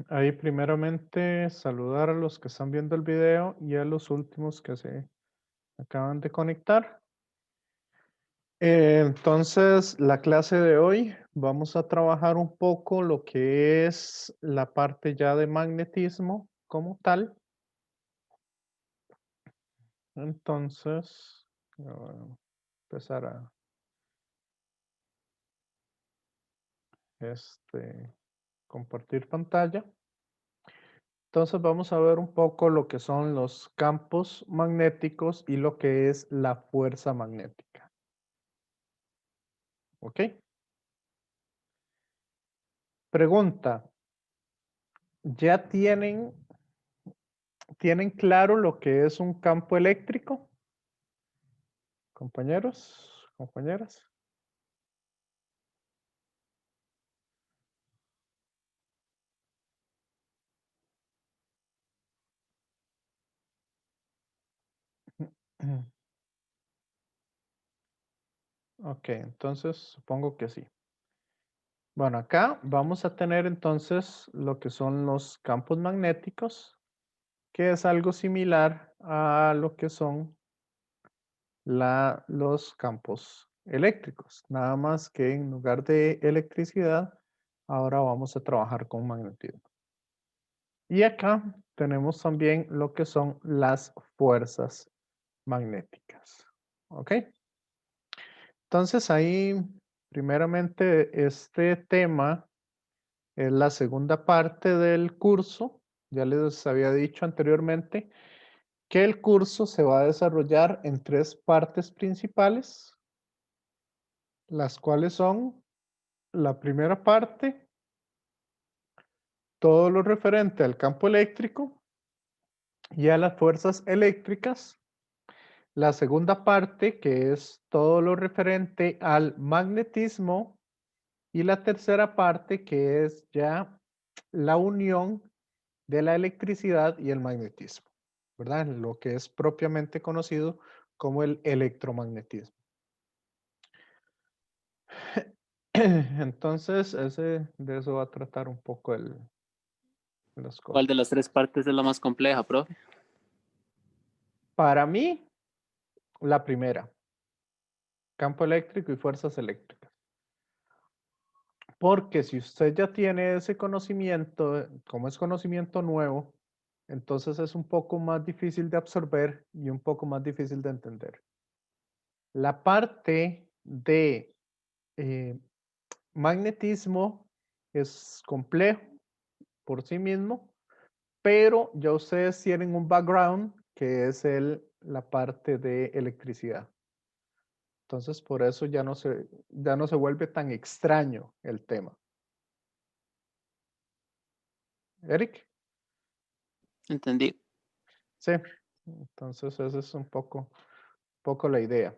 Ahí primeramente saludar a los que están viendo el video y a los últimos que se acaban de conectar. Entonces, la clase de hoy vamos a trabajar un poco lo que es la parte ya de magnetismo como tal. Entonces, voy a empezar a compartir pantalla. Entonces vamos a ver un poco lo que son los campos magnéticos y lo que es la fuerza magnética. ¿Ok? Pregunta, ¿ya tienen claro lo que es un campo eléctrico? Compañeros, compañeras. Ok, entonces supongo que sí. Bueno, acá vamos a tener entonces lo que son los campos magnéticos, que es algo similar a lo que son los campos eléctricos. Nada más que en lugar de electricidad, ahora vamos a trabajar con magnetismo. Y acá tenemos también lo que son las fuerzas magnéticas. ¿Ok? Entonces ahí, primeramente, este tema es la segunda parte del curso. Ya les había dicho anteriormente que el curso se va a desarrollar en tres partes principales, las cuales son la primera parte, todo lo referente al campo eléctrico y a las fuerzas eléctricas. La segunda parte, que es todo lo referente al magnetismo. Y la tercera parte, que es ya la unión de la electricidad y el magnetismo, ¿verdad? Lo que es propiamente conocido como el electromagnetismo. Entonces, de eso va a tratar un poco las ¿Cuál de cosas. las tres partes es la más compleja, profe? Para mí, la primera, campo eléctrico y fuerzas eléctricas. Porque si usted ya tiene ese conocimiento, como es conocimiento nuevo, entonces es un poco más difícil de absorber y un poco más difícil de entender. La parte de eh, magnetismo es complejo por sí mismo, pero ya ustedes tienen un background que es la parte de electricidad. Entonces, por eso ya no se vuelve tan extraño el tema. Eric, Entendí. sí, entonces esa es un poco la idea.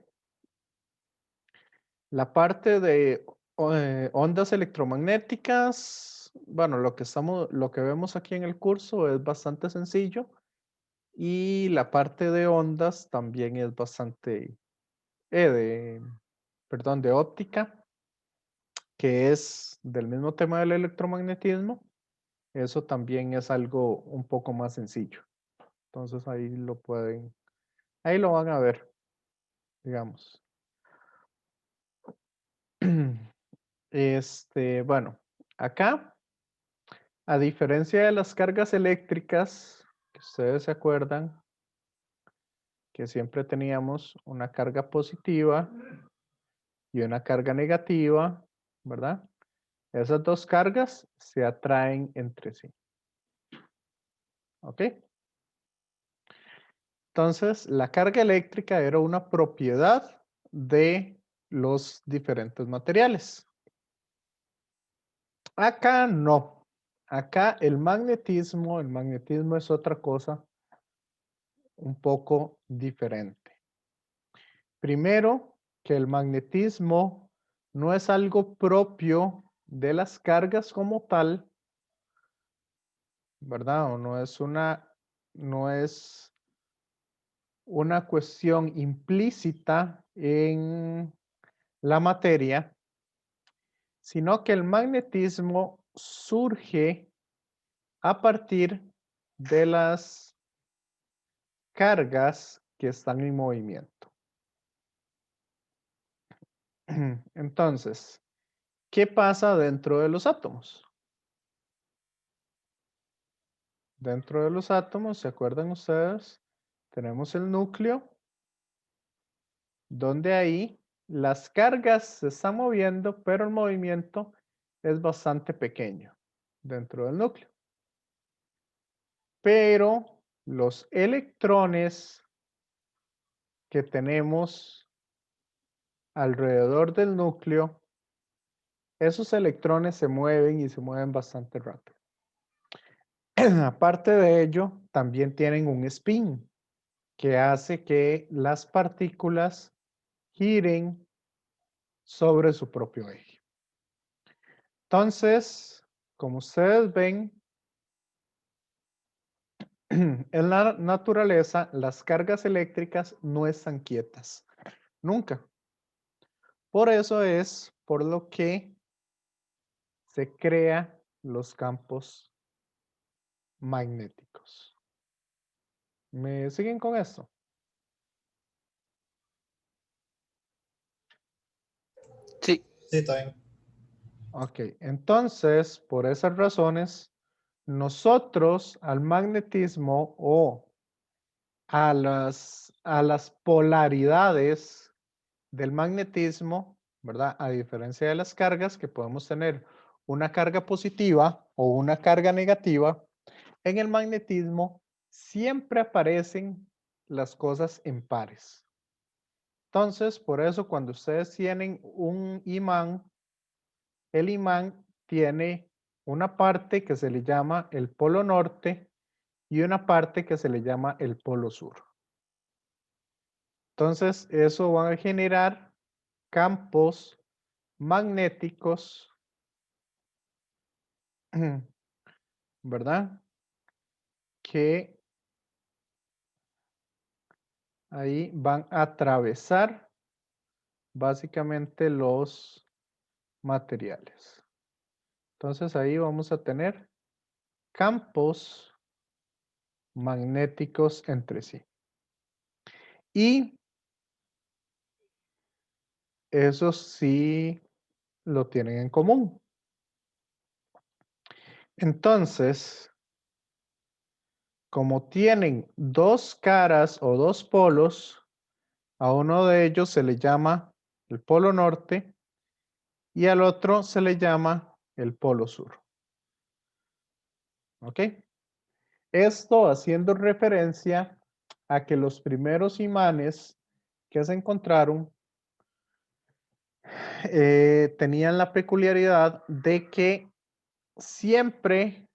La parte de ondas electromagnéticas, bueno, lo que vemos aquí en el curso es bastante sencillo y la parte de ondas también es bastante, eh, de, perdón, de óptica, que es del mismo tema del electromagnetismo. Eso también es algo un poco más sencillo. Entonces ahí lo van a ver, digamos. Bueno, acá, a diferencia de las cargas eléctricas, que ustedes se acuerdan que siempre teníamos una carga positiva y una carga negativa, ¿verdad? Esas dos cargas se atraen entre sí. ¿Ok? Entonces, la carga eléctrica era una propiedad de los diferentes materiales. Acá no. Acá el magnetismo es otra cosa un poco diferente. Primero, que el magnetismo no es algo propio de las cargas como tal, ¿verdad? O no es una cuestión implícita en la materia, sino que el magnetismo surge a partir de las cargas que están en movimiento. Entonces, ¿qué pasa dentro de los átomos? Dentro de los átomos, ¿se acuerdan ustedes? Tenemos el núcleo, donde ahí las cargas se están moviendo, pero el movimiento es bastante pequeño dentro del núcleo. Pero los electrones que tenemos alrededor del núcleo, esos electrones se mueven y se mueven bastante rápido. Aparte de ello, también tienen un spin que hace que las partículas giren sobre su propio eje. Entonces, como ustedes ven, en la naturaleza las cargas eléctricas no están quietas, nunca. Por eso es por lo que se crean los campos magnéticos. ¿Me siguen con esto? Sí. Sí, está bien. Ok, entonces, por esas razones, nosotros al magnetismo o a las polaridades del magnetismo, ¿verdad? A diferencia de las cargas, que podemos tener una carga positiva o una carga negativa, en el magnetismo siempre aparecen las cosas en pares. Entonces, por eso cuando ustedes tienen un imán, el imán tiene una parte que se le llama el polo norte y una parte que se le llama el polo sur. Entonces, eso va a generar campos magnéticos, ¿verdad? Que ahí van a atravesar básicamente los materiales. Entonces ahí vamos a tener campos magnéticos entre sí. Y eso sí lo tienen en común. Entonces, como tienen dos caras o dos polos, a uno de ellos se le llama el polo norte y al otro se le llama el polo sur. ¿Ok? Esto haciendo referencia a que los primeros imanes que se encontraron tenían la peculiaridad de que siempre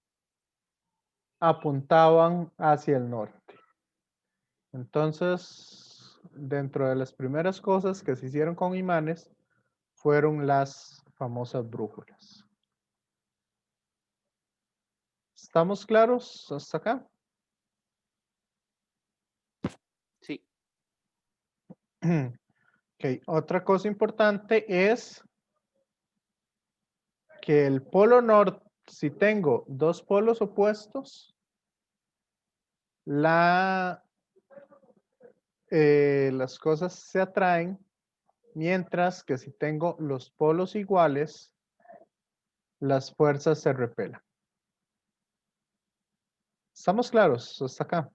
apuntaban hacia el norte. Entonces, dentro de las primeras cosas que se hicieron con imanes fueron las famosas brújulas. ¿Estamos claros hasta acá? Sí. Ok, otra cosa importante es que el polo norte, si tengo dos polos opuestos, las cosas se atraen, mientras que si tengo los polos iguales, las fuerzas se repelan. ¿Estamos claros hasta acá?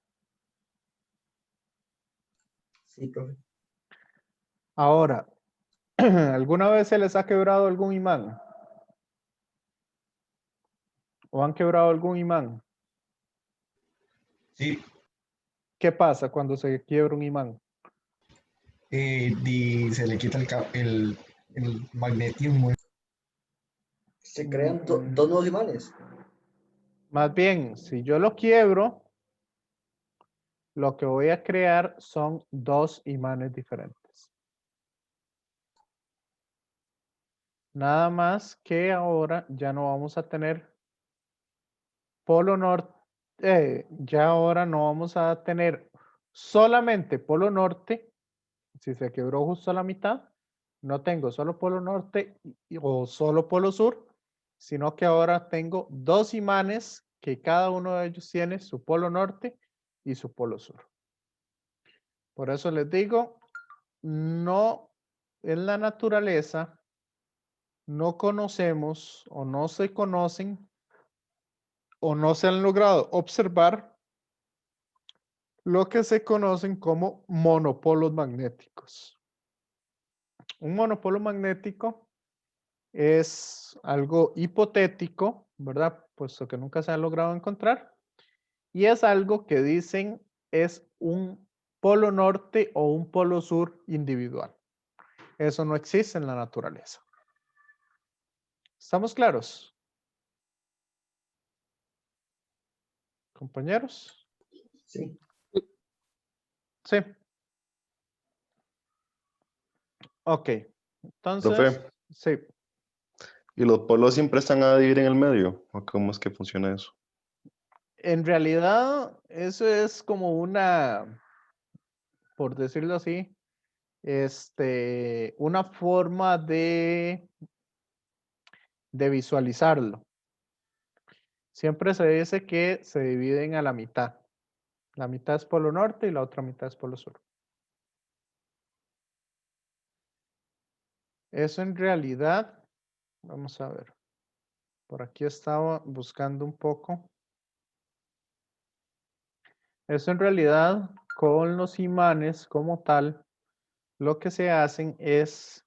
Sí, profe. Ahora, ¿alguna vez se les ha quebrado algún imán? ¿O han quebrado algún imán? Sí, ¿Qué pasa cuando se quiebra un imán? se le quita el magnetismo. Se crean dos nuevos imanes. Más bien, si yo lo quiebro, lo que voy a crear son dos imanes diferentes. Nada más que ahora ya no vamos a tener polo norte, ya ahora no vamos a tener solamente polo norte, si se quebró justo a la mitad, no tengo solo polo norte o solo polo sur, sino que ahora tengo dos imanes que cada uno de ellos tiene su polo norte y su polo sur. Por eso les digo, no en la naturaleza no conocemos o no se conocen o no se han logrado observar lo que se conocen como monopolos magnéticos. Un monopolo magnético es algo hipotético, ¿verdad? Puesto que nunca se ha logrado encontrar. Y es algo que dicen es un polo norte o un polo sur individual. Eso no existe en la naturaleza. ¿Estamos claros? Compañeros. Sí. Sí. Ok. Entonces, Profe, sí. ¿y los polos siempre están a dividir en el medio? ¿O cómo es que funciona eso? En realidad, eso es como una, por decirlo así, una forma de visualizarlo. Siempre se dice que se dividen a la mitad. La mitad es polo norte y la otra mitad es polo sur. Eso en realidad, vamos a ver. Por aquí estaba buscando un poco. Eso en realidad, con los imanes como tal, lo que se hacen es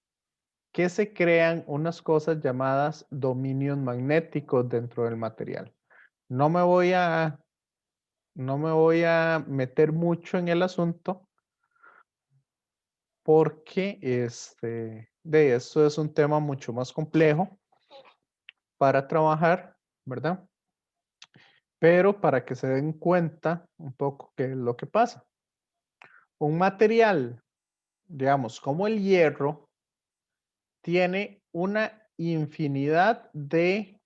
que se crean unas cosas llamadas dominios magnéticos dentro del material. No me voy a meter mucho en el asunto porque de esto es un tema mucho más complejo para trabajar, ¿verdad? Pero para que se den cuenta un poco qué es lo que pasa. Un material, digamos, como el hierro, tiene una infinidad de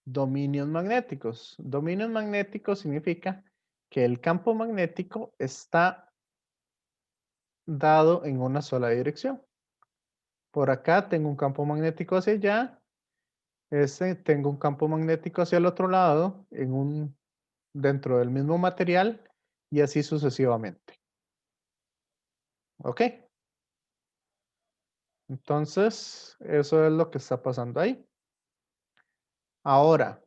dominios magnéticos. Dominios magnéticos significa que el campo magnético está dado en una sola dirección. Por acá tengo un campo magnético hacia allá. Tengo un campo magnético hacia el otro lado dentro del mismo material y así sucesivamente. ¿Ok? Entonces, eso es lo que está pasando ahí. Ahora,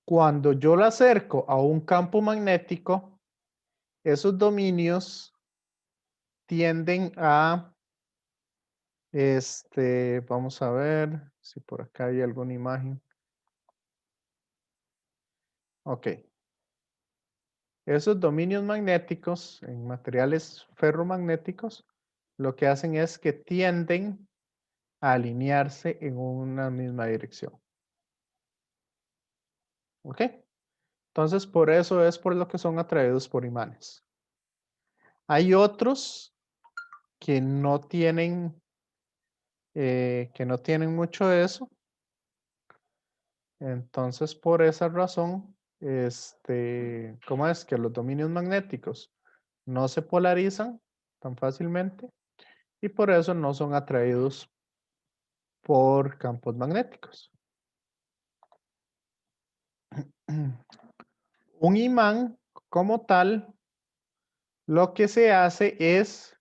cuando yo lo acerco a un campo magnético, esos dominios tienden a, vamos a ver si por acá hay alguna imagen. Ok. Esos dominios magnéticos en materiales ferromagnéticos, lo que hacen es que tienden a alinearse en una misma dirección. ¿Ok? Entonces, por eso es por lo que son atraídos por imanes. Hay otros que no tienen mucho de eso. Entonces, por esa razón, ¿cómo es? Que los dominios magnéticos no se polarizan tan fácilmente y por eso no son atraídos por campos magnéticos. Un imán como tal, lo que se hace es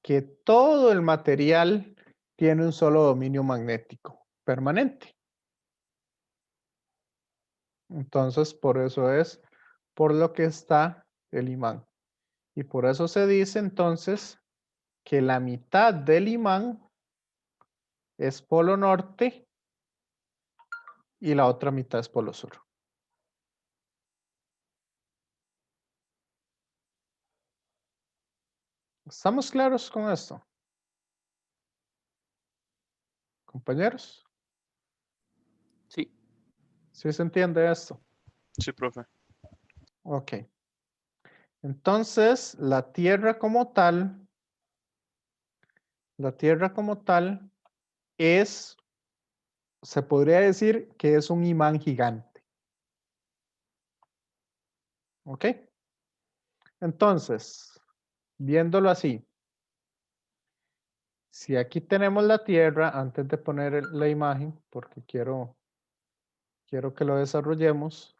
que todo el material tiene un solo dominio magnético permanente. Entonces, por eso es por lo que está el imán. Y por eso se dice entonces que la mitad del imán es polo norte y la otra mitad es polo sur. ¿Estamos claros con esto? Compañeros, Sí. ¿sí se entiende esto? Sí, profe. Ok. Entonces, la Tierra como tal se podría decir que es un imán gigante. ¿Ok? Entonces, viéndolo así, si aquí tenemos la Tierra, antes de poner la imagen, porque quiero quiero que lo desarrollemos.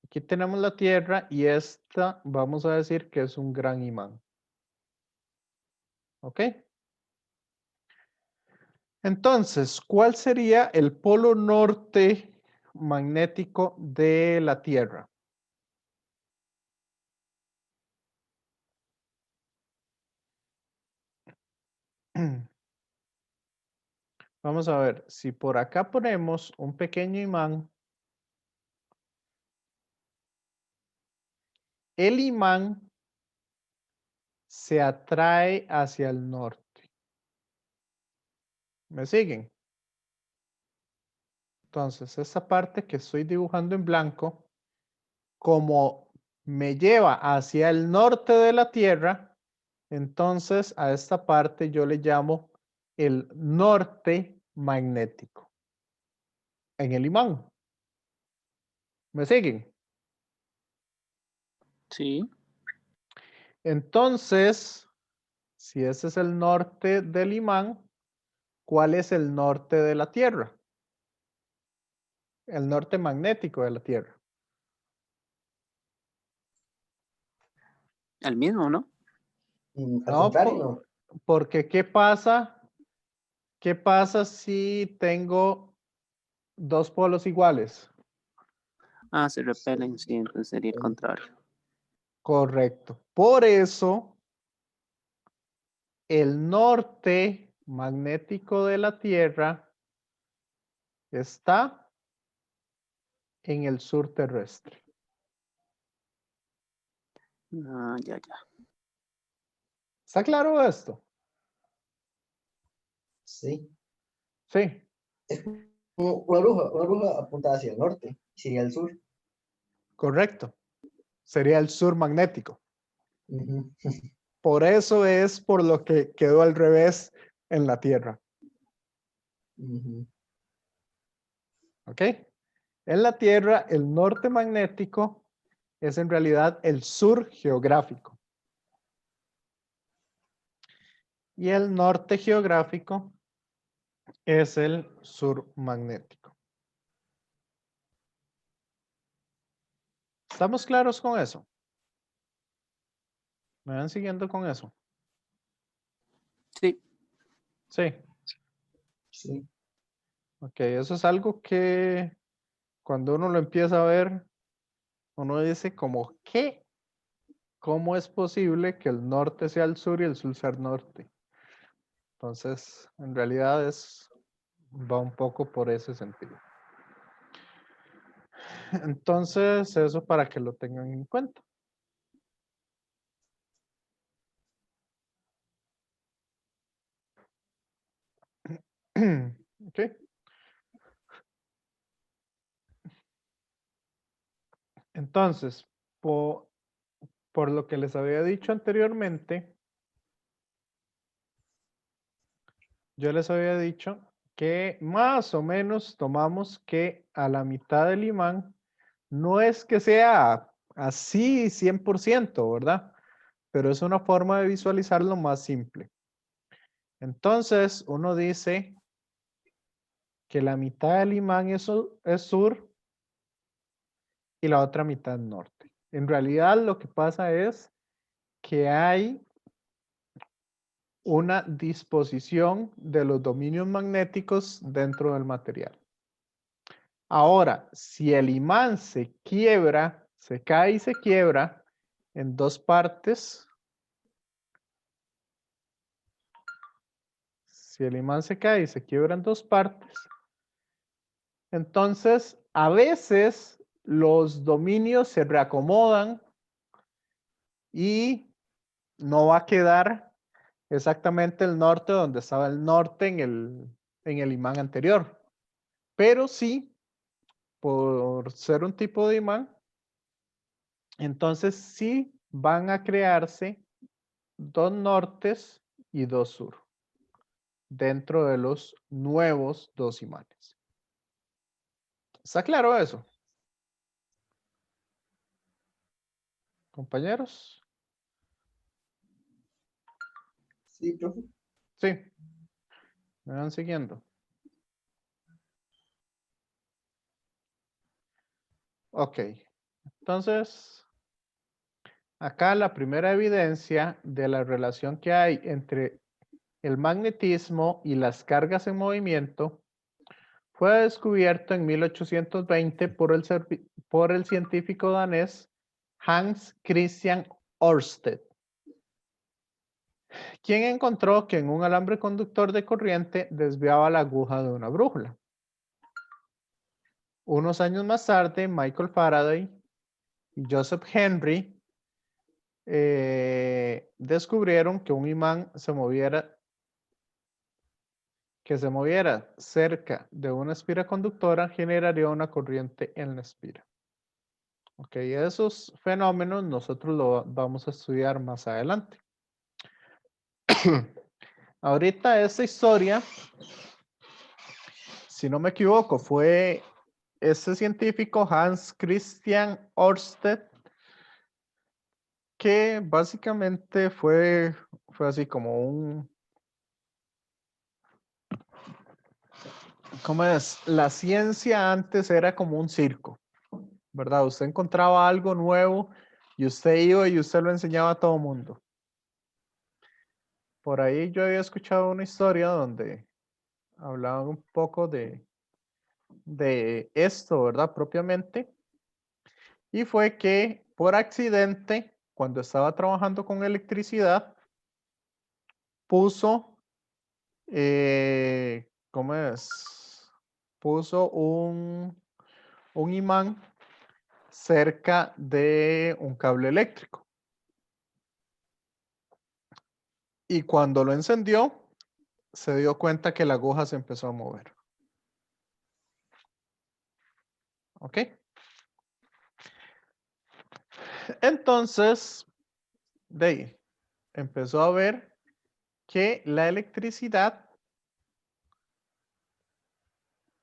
Aquí tenemos la Tierra y esta vamos a decir que es un gran imán. ¿Ok? Entonces, ¿cuál sería el polo norte magnético de la Tierra? Vamos a ver, si por acá ponemos un pequeño imán, el imán se atrae hacia el norte. ¿Me siguen? Entonces, esta parte que estoy dibujando en blanco, como me lleva hacia el norte de la Tierra, entonces a esta parte yo le llamo el norte magnético en el imán. ¿Me siguen? Sí. Entonces, si ese es el norte del imán, ¿cuál es el norte de la Tierra? El norte magnético de la Tierra. El mismo, ¿no? Al No, contrario, porque ¿qué pasa? ¿Qué pasa si tengo dos polos iguales? Ah, se repelen, sí, entonces sería el no. contrario. Correcto. Por eso, el norte magnético de la Tierra está en el sur terrestre. Ah, ya. ¿Está claro esto? Sí. Sí, Una bruja apunta hacia el norte, sería el sur. correcto. Sería el sur magnético. Ujú, Por eso es por lo que quedó al revés en la Tierra. ujú. ¿Ok? En la Tierra, el norte magnético es en realidad el sur geográfico. Y el norte geográfico es el sur magnético. ¿Estamos claros con eso? ¿Me van siguiendo con eso? Sí. Sí. Sí. Ok, eso es algo que cuando uno lo empieza a ver, uno dice como, ¿qué? ¿Cómo es posible que el norte sea el sur y el sur sea el norte? Entonces, en realidad va un poco por ese sentido. Entonces, eso para que lo tengan en cuenta. Ok. Entonces, por lo que les había dicho anteriormente, yo les había dicho que más o menos tomamos que a la mitad del imán no es que sea así 100%, ¿verdad? Pero es una forma de visualizarlo más simple. Entonces, uno dice que la mitad del imán es sur y la otra mitad es norte. En realidad, lo que pasa es que hay una disposición de los dominios magnéticos dentro del material. Ahora, si el imán se quiebra, se cae y se quiebra en dos partes, si el imán se cae y se quiebra en dos partes, entonces a veces los dominios se reacomodan y no va a quedar exactamente el norte donde estaba el norte en el imán anterior. Pero sí, por ser un tipo de imán, entonces sí van a crearse dos nortes y dos sur dentro de los nuevos dos imanes. ¿Está claro eso? Compañeros. Sí, profe. Sí, me van siguiendo. Ok. Entonces, acá la primera evidencia de la relación que hay entre el magnetismo y las cargas en movimiento fue descubierto en 1820 por el científico danés Hans Christian Ørsted, quien encontró que en un alambre conductor de corriente desviaba la aguja de una brújula. Unos años más tarde, Michael Faraday y Joseph Henry descubrieron que un imán que se moviera cerca de una espira conductora generaría una corriente en la espira. Ok, esos fenómenos nosotros lo vamos a estudiar más adelante. Ahorita esta historia, si no me equivoco, fue ese científico Hans Christian Ørsted, que básicamente fue así como un... ¿Cómo es? La ciencia antes era como un circo, ¿verdad? Usted encontraba algo nuevo y usted iba y usted lo enseñaba a todo mundo. Por ahí yo había escuchado una historia donde hablaban un poco de esto, ¿verdad? Propiamente. Y fue que por accidente, cuando estaba trabajando con electricidad, puso, ¿cómo es? Puso un imán cerca de un cable eléctrico. Y cuando lo encendió, se dio cuenta que la aguja se empezó a mover. ¿Ok? Entonces, de ahí, empezó a ver que la electricidad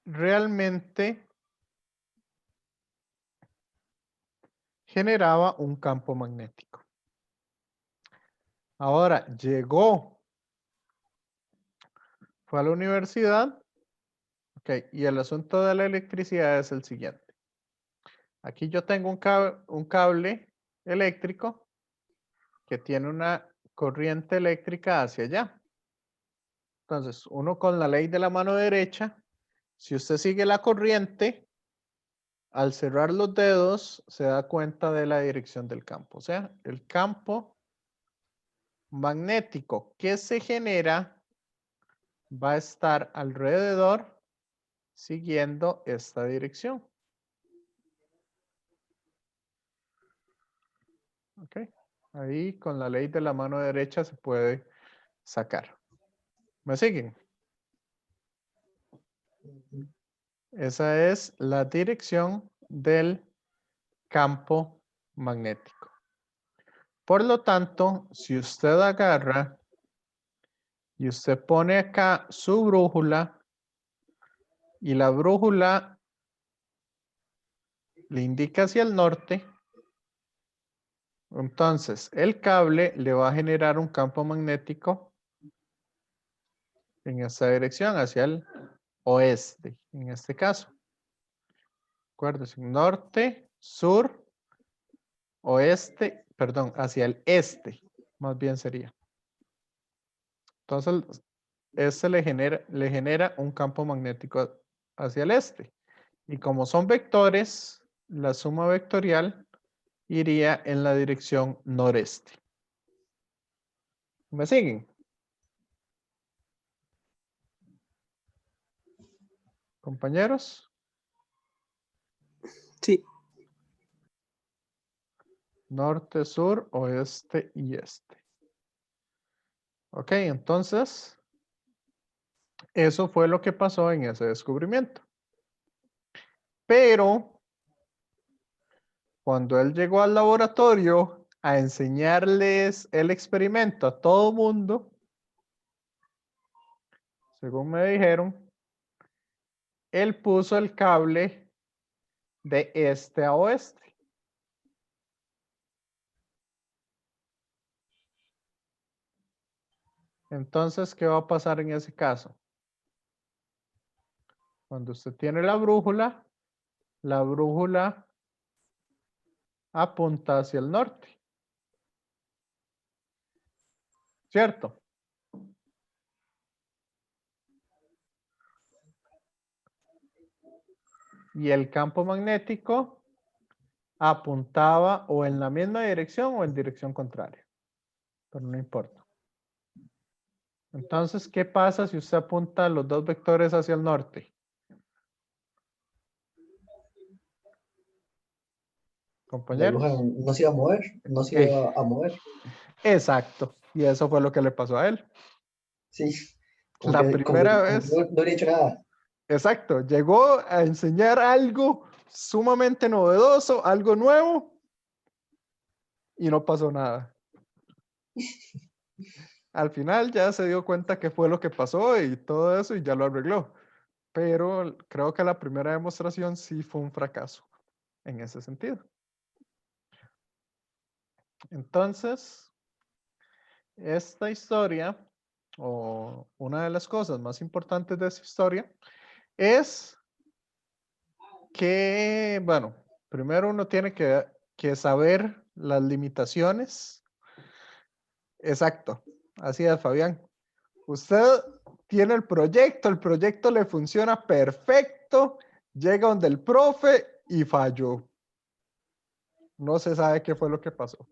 realmente generaba un campo magnético. Ahora llegó, fue a la universidad, ok, y el asunto de la electricidad es el siguiente. Aquí yo tengo un cable eléctrico que tiene una corriente eléctrica hacia allá. Entonces, uno con la ley de la mano derecha, si usted sigue la corriente, al cerrar los dedos se da cuenta de la dirección del campo. O sea, el campo magnético que se genera va a estar alrededor siguiendo esta dirección. ¿Ok? Ahí con la ley de la mano derecha se puede sacar. ¿Me siguen? Esa es la dirección del campo magnético. Por lo tanto, si usted agarra y usted pone acá su brújula y la brújula le indica hacia el norte, entonces el cable le va a generar un campo magnético en esta dirección, hacia el oeste, en este caso. Acuérdense, norte, sur, oeste, perdón, hacia el este, más bien sería. Entonces, este le genera un campo magnético hacia el este. Y como son vectores, la suma vectorial iría en la dirección noreste. ¿Me siguen? Compañeros. Sí. Norte, sur, oeste y este. Ok, entonces, eso fue lo que pasó en ese descubrimiento. Pero, cuando él llegó al laboratorio a enseñarles el experimento a todo mundo, según me dijeron, él puso el cable de este a oeste. Entonces, ¿qué va a pasar en ese caso? Cuando usted tiene la brújula apunta hacia el norte. ¿Cierto? Y el campo magnético apuntaba o en la misma dirección o en dirección contraria. Pero no importa. Entonces, ¿qué pasa si usted apunta los dos vectores hacia el norte? La Compañeros. aguja no se iba a mover, no se iba a mover. Exacto. Y eso fue lo que le pasó a él. Sí, La primera como que vez. no habría hecho nada. Exacto. Llegó a enseñar algo sumamente novedoso, algo nuevo, y no pasó nada. Al final ya se dio cuenta qué fue lo que pasó y todo eso y ya lo arregló. Pero creo que la primera demostración sí fue un fracaso en ese sentido. Entonces, esta historia, o una de las cosas más importantes de esta historia, es que, bueno, primero uno tiene que saber las limitaciones. Exacto, así es, Fabián. Usted tiene el proyecto le funciona perfecto, llega donde el profe y falló. No se sabe qué fue lo que pasó.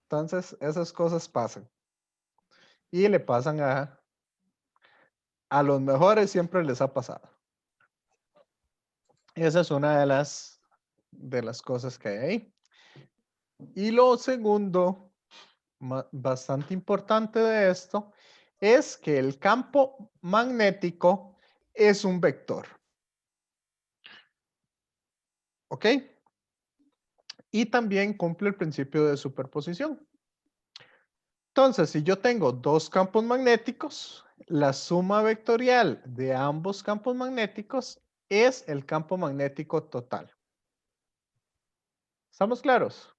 Entonces, esas cosas pasan. Y le pasan a los mejores, siempre les ha pasado. Esa es una de las cosas que hay ahí. Y lo segundo, bastante importante de esto, es que el campo magnético es un vector. ¿Ok? Y también cumple el principio de superposición. Entonces, si yo tengo dos campos magnéticos, la suma vectorial de ambos campos magnéticos es el campo magnético total. ¿Estamos claros?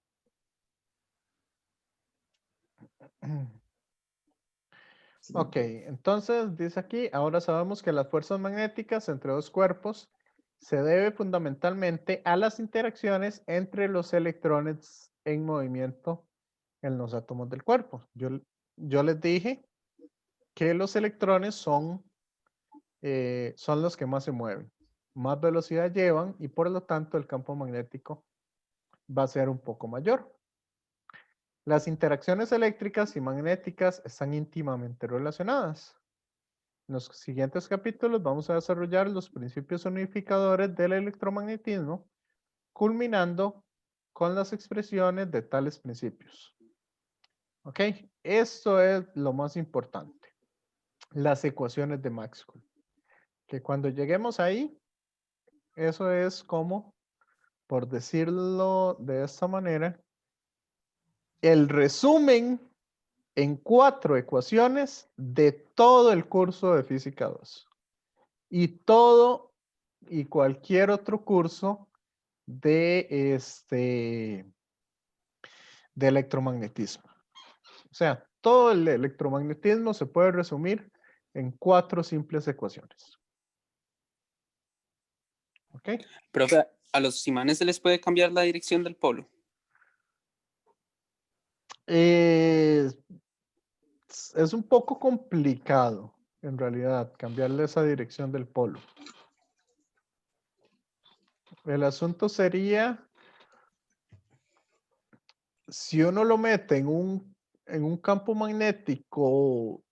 Ok, entonces dice aquí, ahora sabemos que las fuerzas magnéticas entre dos cuerpos se debe fundamentalmente a las interacciones entre los electrones en movimiento en los átomos del cuerpo. Yo les dije que los electrones son los que más se mueven, más velocidad llevan y por lo tanto el campo magnético va a ser un poco mayor. Las interacciones eléctricas y magnéticas están íntimamente relacionadas. En los siguientes capítulos vamos a desarrollar los principios unificadores del electromagnetismo, culminando con las expresiones de tales principios. ¿Ok? Esto es lo más importante. Las ecuaciones de Maxwell. Que cuando lleguemos ahí, eso es como, por decirlo de esta manera, el resumen en 4 ecuaciones de todo el curso de Física 2. Y todo y cualquier otro curso de electromagnetismo. O sea, todo el electromagnetismo se puede resumir en 4 simples ecuaciones. ¿Ok? Profe, ¿a los imanes se les puede cambiar la dirección del polo? Es un poco complicado, en realidad, cambiarle esa dirección del polo. El asunto sería, si uno lo mete en un campo magnético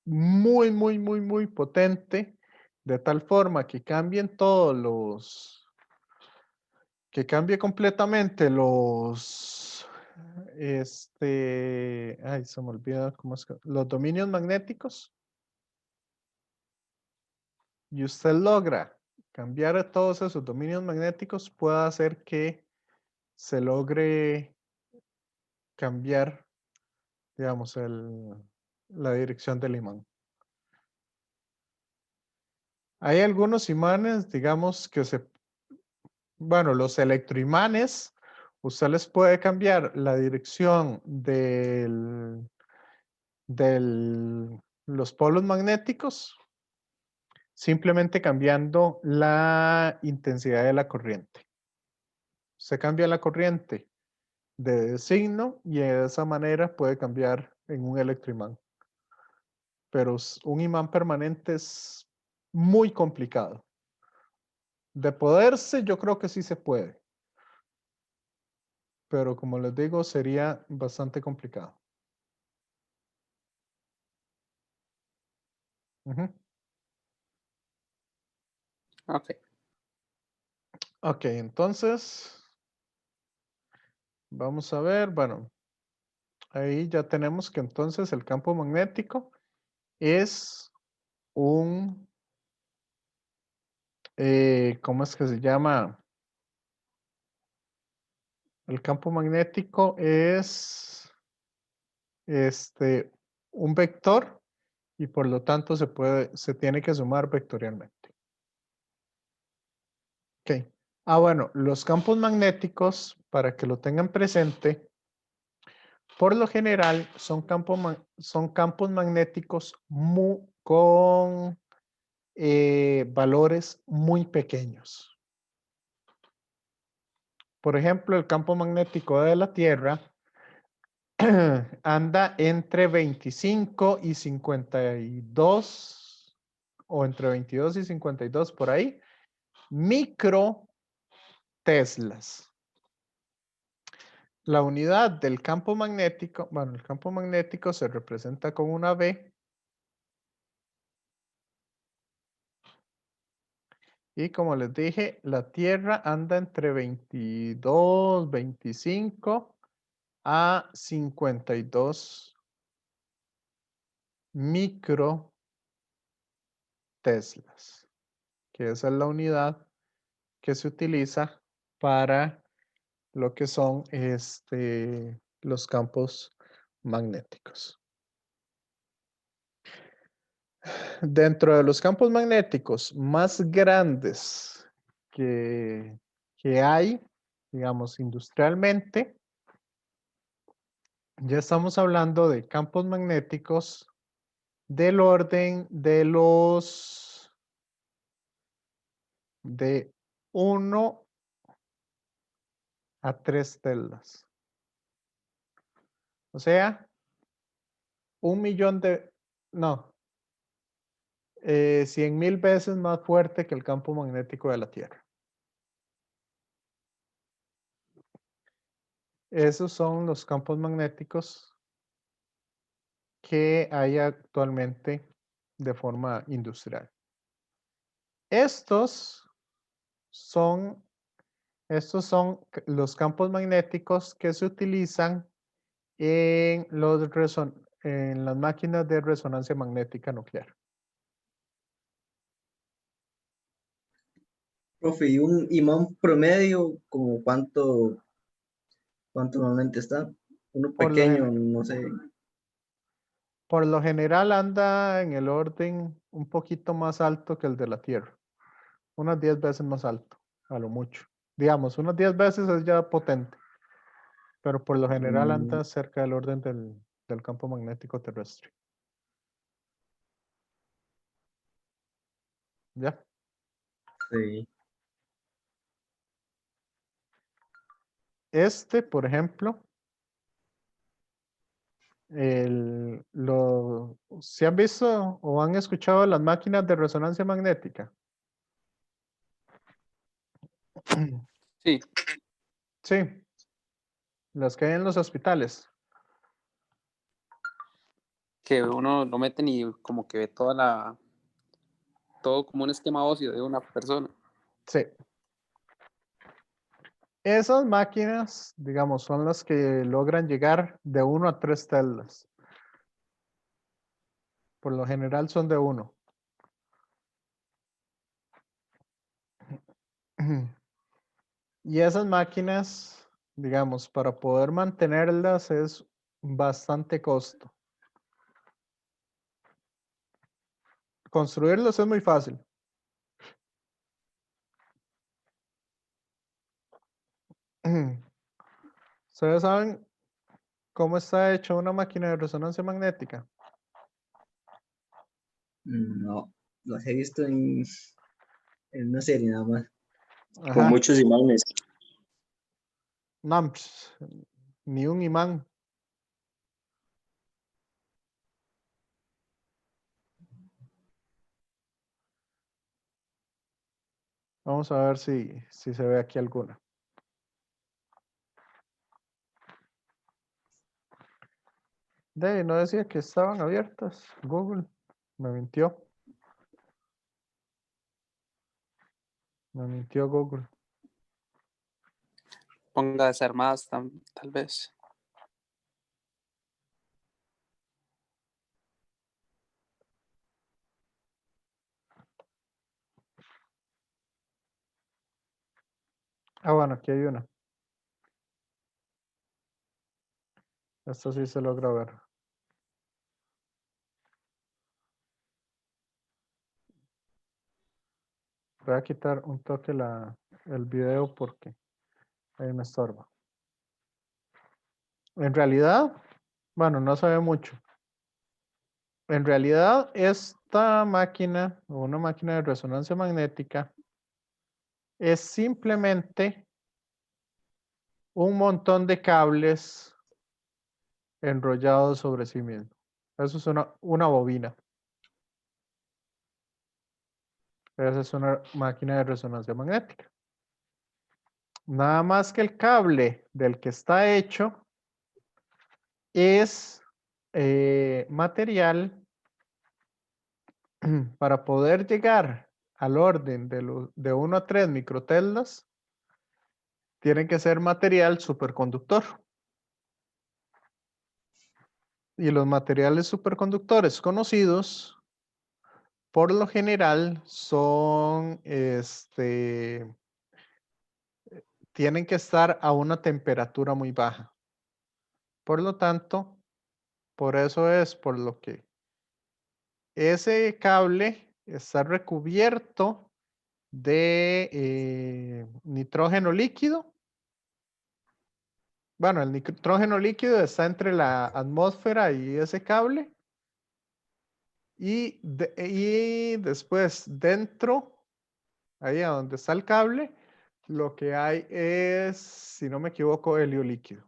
muy potente, de tal forma que cambien que cambie completamente ay, se me olvida cómo es los dominios magnéticos, y usted logra cambiar todos esos dominios magnéticos, puede hacer que se logre cambiar, digamos, la dirección del imán. Hay algunos imanes, digamos, bueno, los electroimanes, usted les puede cambiar la dirección de los polos magnéticos, simplemente cambiando la intensidad de la corriente. se cambia la corriente de signo y de esa manera puede cambiar en un electroimán. Pero un imán permanente es muy complicado. De poderse, yo creo que sí se puede. Pero como les digo, sería bastante complicado. Ujú. Ok. Ok, entonces, vamos a ver, bueno, ahí ya tenemos que entonces el campo magnético es un, ¿cómo es que se llama? El campo magnético es un vector y por lo tanto se tiene que sumar vectorialmente. Ok. Ah, bueno, los campos magnéticos, para que lo tengan presente, por lo general son campos magnéticos con valores muy pequeños. Por ejemplo, el campo magnético de la Tierra anda entre 25 y 52 o entre 22 y 52 por ahí, micro teslas. La unidad del campo magnético, bueno, el campo magnético se representa con una B. Y como les dije, la Tierra anda entre 22, 25 a 52 micro teslas, que esa es la unidad que se utiliza para lo que son los campos magnéticos. Dentro de los campos magnéticos más grandes que hay, digamos, industrialmente, ya estamos hablando de campos magnéticos del orden de de 1 a 3 telas. O sea, 1.000.000 no, 100.000 veces más fuerte que el campo magnético de la Tierra. Esos son los campos magnéticos que hay actualmente de forma industrial. Estos son los campos magnéticos que se utilizan en las máquinas de resonancia magnética nuclear. Profe, ¿y un imán promedio, como cuánto normalmente está? Uno Por lo, pequeño, gen- no sé. por lo general anda en el orden un poquito más alto que el de la Tierra. Unas 10 veces más alto, a lo mucho. Digamos, unas 10 veces es ya potente, pero por lo general Mm, anda cerca del orden del campo magnético terrestre. ¿Ya? sí. Por ejemplo, ¿se han visto o han escuchado las máquinas de resonancia magnética? Sí, Sí, las que hay en los hospitales. que uno lo meten y como que ve todo como un esquema óseo de una persona. Sí. Esas máquinas, digamos, son las que logran llegar de 1 a 3 telas. Por lo general son de 1. Y esas máquinas, digamos, para poder mantenerlas es bastante costo. Construirlos es muy fácil. ¿Ustedes saben cómo está hecha una máquina de resonancia magnética? No, los he visto en una serie nada más. Con Ajá. muchos imanes. No, pues, ni un imán. Vamos a ver si se ve aquí alguna. No decía que estaban abiertas. Google me mintió. Me mintió Google. Ponga desarmadas tal vez. Ah, bueno, aquí hay una. Esto sí se logra ver. Voy a quitar un toque el video porque ahí me estorba. En realidad, bueno, no se ve mucho. En realidad, esta máquina o una máquina de resonancia magnética es simplemente un montón de cables enrollados sobre sí mismo. Eso es una bobina. Esa es una máquina de resonancia magnética. Nada más que el cable del que está hecho es material para poder llegar al orden de 1 a 3 microteldas. Tiene que ser material superconductor. Y los materiales superconductores conocidos, por lo general, son, tienen que estar a una temperatura muy baja. Por lo tanto, por eso es por lo que ese cable está recubierto de nitrógeno líquido. Bueno, el nitrógeno líquido está entre la atmósfera y ese cable. Y después dentro, ahí a donde está el cable, lo que hay es, si no me equivoco, helio líquido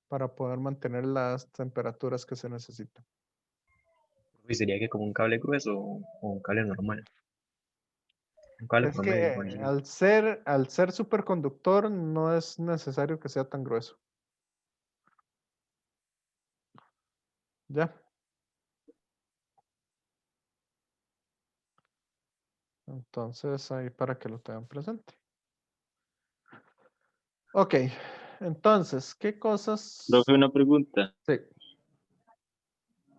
para poder mantener las temperaturas que se necesitan. Y sería que como un cable grueso o un cable normal. Un cable Es promedio, que por decirlo. al ser superconductor no es necesario que sea tan grueso. Ya. Entonces, ahí para que lo tengan presente. Ok. Entonces, ¿qué cosas? Profe, una pregunta. Sí.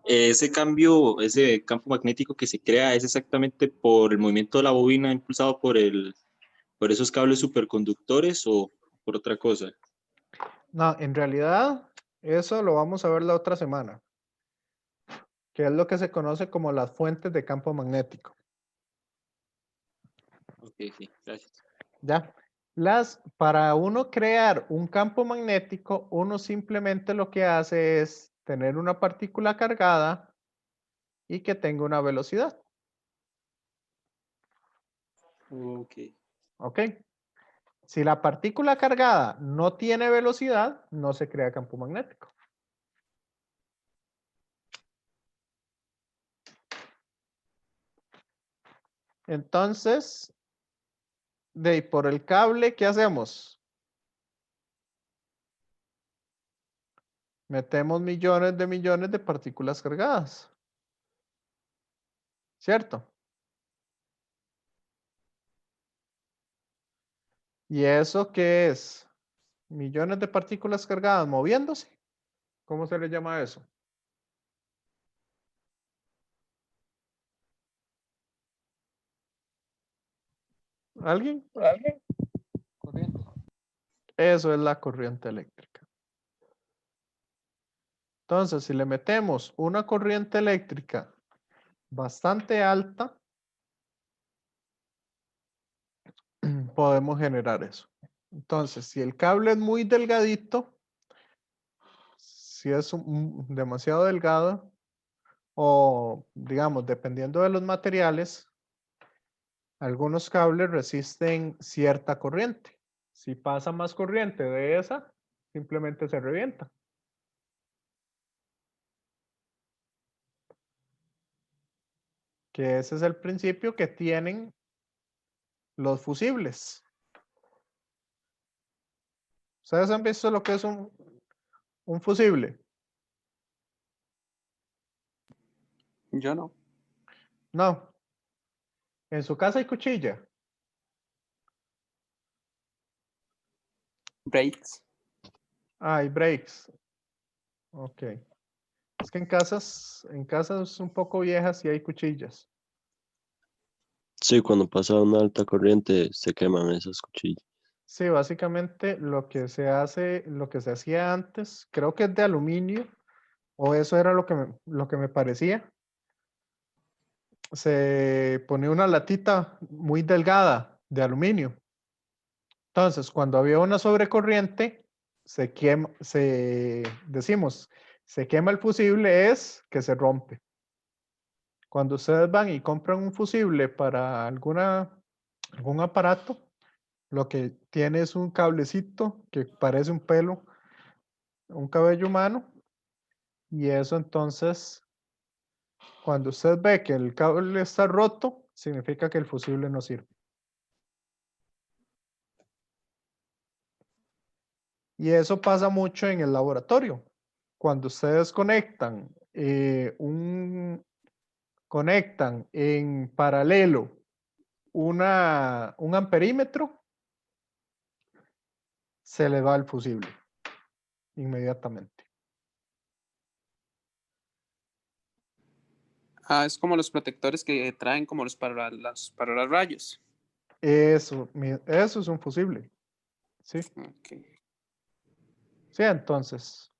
Ese cambio, ese campo magnético que se crea es exactamente por el movimiento de la bobina impulsado por esos cables superconductores o por otra cosa. No, en realidad, eso lo vamos a ver la otra semana, que es lo que se conoce como las fuentes de campo magnético. Ok, sí, gracias. ¿Ya? Para uno crear un campo magnético, uno simplemente lo que hace es tener una partícula cargada y que tenga una velocidad. Ok. ¿Ok? Si la partícula cargada no tiene velocidad, no se crea campo magnético. Entonces, por el cable, ¿qué hacemos? Metemos millones de partículas cargadas. ¿Cierto? ¿Y eso qué es? Millones de partículas cargadas moviéndose. ¿Cómo se le llama eso? ¿Alguien? Corriente. Eso es la corriente eléctrica. Entonces, si le metemos una corriente eléctrica bastante alta, podemos generar eso. Entonces, si el cable es muy delgadito, si es demasiado delgado, o digamos, dependiendo de los materiales, algunos cables resisten cierta corriente. Si pasa más corriente de esa, simplemente se revienta. Que ese es el principio que tienen los fusibles. ¿Ustedes han visto lo que es un fusible? Yo no. No. En su casa hay cuchilla. Breaks. Ah, hay breaks. Ok. Es que en casas un poco viejas sí hay cuchillas. Sí, cuando pasa una alta corriente se queman esas cuchillas. Sí, básicamente lo que se hace, lo que se hacía antes, creo que es de aluminio, o eso era lo que me parecía. Se ponía una latita muy delgada de aluminio. Entonces, cuando había una sobrecorriente, se quema el fusible es que se rompe. Cuando ustedes van y compran un fusible para algún aparato, lo que tiene es un cablecito que parece un pelo, un cabello humano, y eso entonces, cuando usted ve que el cable está roto, significa que el fusible no sirve. Y eso pasa mucho en el laboratorio. Cuando ustedes conectan en paralelo un amperímetro, se le va el fusible inmediatamente. Ah, es como los protectores que traen como para los rayos. Eso es un fusible. Sí. Ok. Sí, entonces,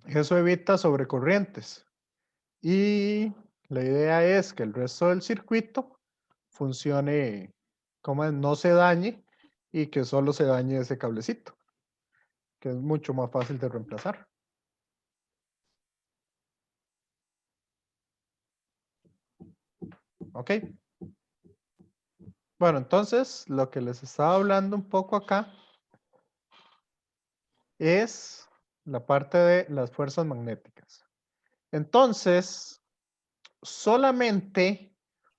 eso evita sobrecorrientes. Y la idea es que el resto del circuito funcione, como no se dañe y que solo se dañe ese cablecito, que es mucho más fácil de reemplazar. ¿Ok? Bueno, entonces, lo que les estaba hablando un poco acá es la parte de las fuerzas magnéticas. Entonces, solamente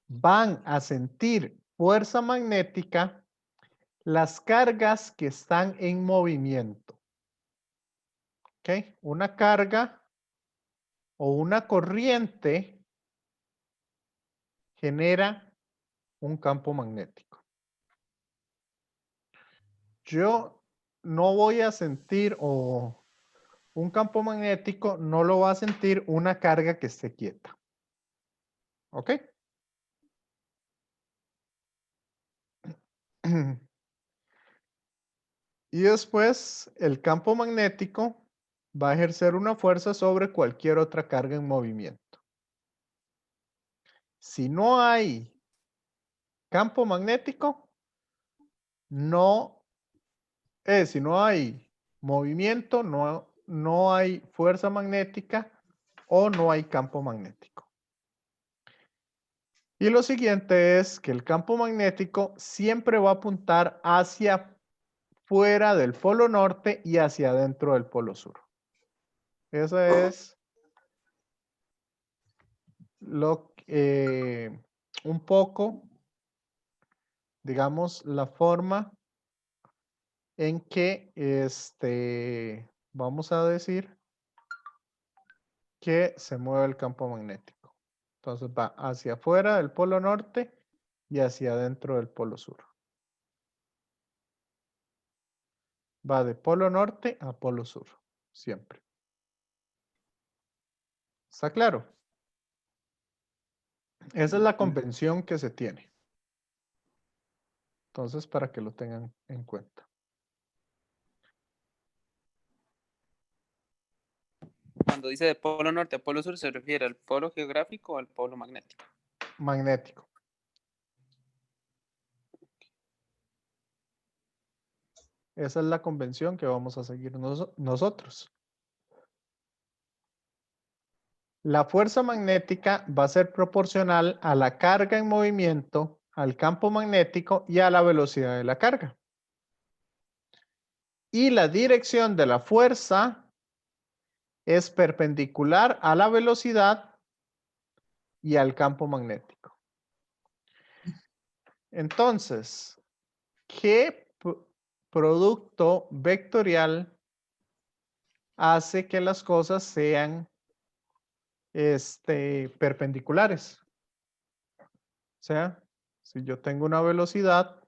van a sentir fuerza magnética las cargas que están en movimiento. ¿Ok? Una carga o una corriente genera un campo magnético. Yo no voy a sentir, o un campo magnético no lo va a sentir una carga que esté quieta. ¿Ok? Y después el campo magnético va a ejercer una fuerza sobre cualquier otra carga en movimiento. Si no hay campo magnético, si no hay movimiento, no hay fuerza magnética o no hay campo magnético. Y lo siguiente es que el campo magnético siempre va a apuntar hacia fuera del polo norte y hacia adentro del polo sur. Esa es un poco, digamos, la forma en que vamos a decir que se mueve el campo magnético. Entonces va hacia afuera del polo norte y hacia adentro del polo sur. Va de polo norte a polo sur, siempre. ¿Está claro? Esa es la convención que se tiene. Entonces, para que lo tengan en cuenta. Cuando dice de polo norte a polo sur, ¿se refiere al polo geográfico o al polo magnético? Magnético. Esa es la convención que vamos a seguir nosotros. La fuerza magnética va a ser proporcional a la carga en movimiento, al campo magnético y a la velocidad de la carga. Y la dirección de la fuerza es perpendicular a la velocidad y al campo magnético. Entonces, ¿qué producto vectorial hace que las cosas sean perpendiculares? O sea, si yo tengo una velocidad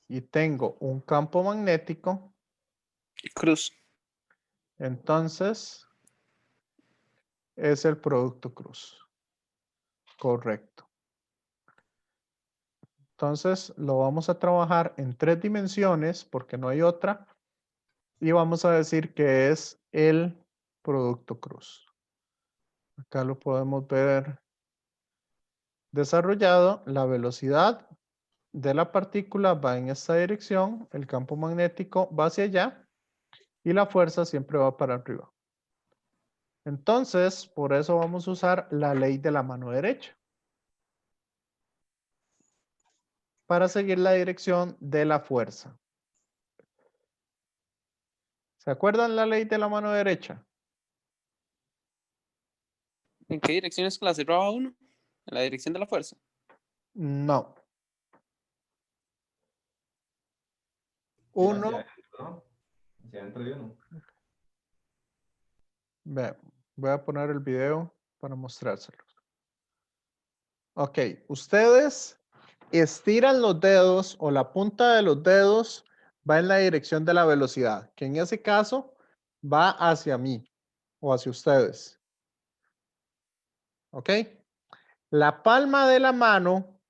y tengo un campo magnético, Cruz. entonces es el producto cruz. Correcto. Entonces lo vamos a trabajar en 3 dimensiones porque no hay otra. Y vamos a decir que es el producto cruz. Acá lo podemos ver desarrollado. La velocidad de la partícula va en esta dirección. El campo magnético va hacia allá. Y la fuerza siempre va para arriba. Entonces, por eso vamos a usar la ley de la mano derecha. Para seguir la dirección de la fuerza. ¿Se acuerdan la ley de la mano derecha? ¿En qué dirección es que la cerraba uno? En la dirección de la fuerza. No. Hacia Uno, adentro, ¿no? Hacia adentro de uno. ve, voy a poner el video para mostrárselo. Ok, ustedes estiran los dedos o la punta de los dedos va en la dirección de la velocidad, que en ese caso va hacia mí o hacia ustedes. Ok. La palma de la mano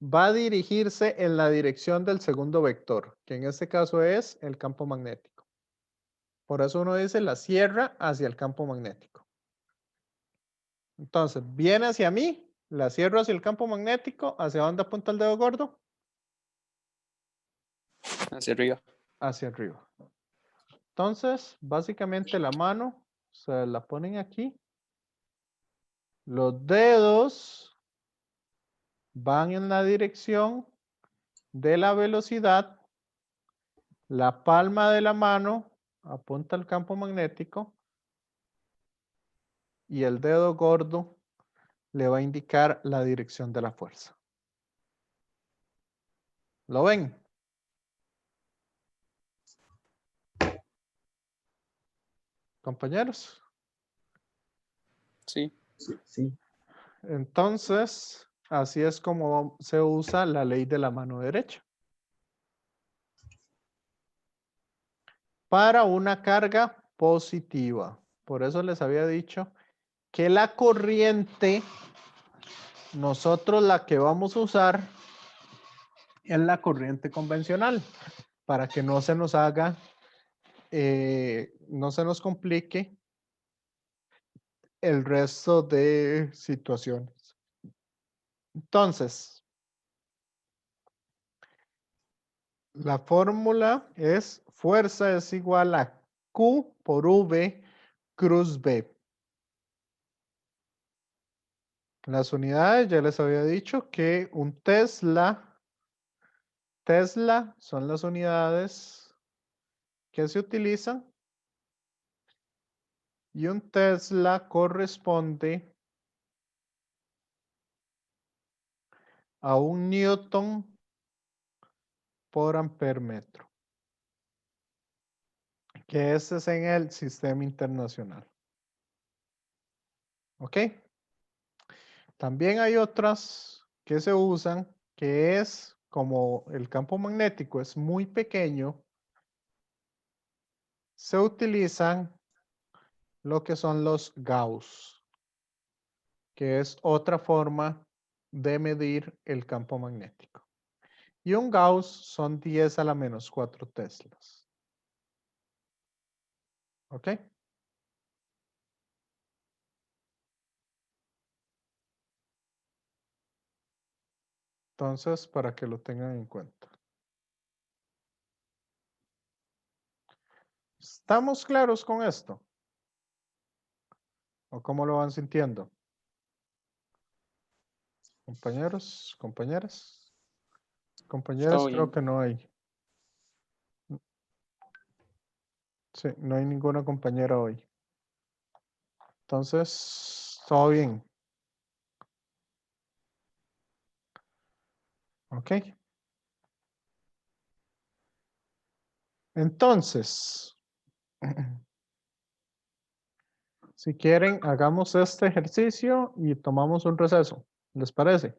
va a dirigirse en la dirección del segundo vector, que en este caso es el campo magnético. Por eso uno dice la sierra hacia el campo magnético. Entonces, viene hacia mí, la cierro hacia el campo magnético, ¿hacia dónde apunta el dedo gordo? Hacia arriba. Hacia arriba. Entonces, básicamente la mano se la ponen aquí. Los dedos van en la dirección de la velocidad. La palma de la mano apunta al campo magnético. Y el dedo gordo le va a indicar la dirección de la fuerza. ¿Lo ven? Compañeros. Sí. Sí. Entonces, así es como se usa la ley de la mano derecha. Para una carga positiva. Por eso les había dicho que la corriente, nosotros la que vamos a usar es la corriente convencional, para que no se nos haga, no se nos complique el resto de situaciones. Entonces, la fórmula es fuerza es igual a Q por V cruz B. Las unidades, ya les había dicho que un Tesla son las unidades que se utilizan y un Tesla corresponde a un Newton por amper metro, que este es en el sistema internacional. ¿Ok? También hay otras que se usan, que es como el campo magnético es muy pequeño, se utilizan lo que son los Gauss, que es otra forma de medir el campo magnético. Y un Gauss son 10 a la menos 4 teslas. ¿Ok? Entonces, para que lo tengan en cuenta. ¿Estamos claros con esto? ¿O cómo lo van sintiendo? Compañeros, compañeras. Compañeros, Todo creo bien. que no hay. Sí, no hay ninguna compañera hoy. Entonces, todo bien. Ok. Entonces, si quieren, hagamos este ejercicio y tomamos un receso. ¿Les parece?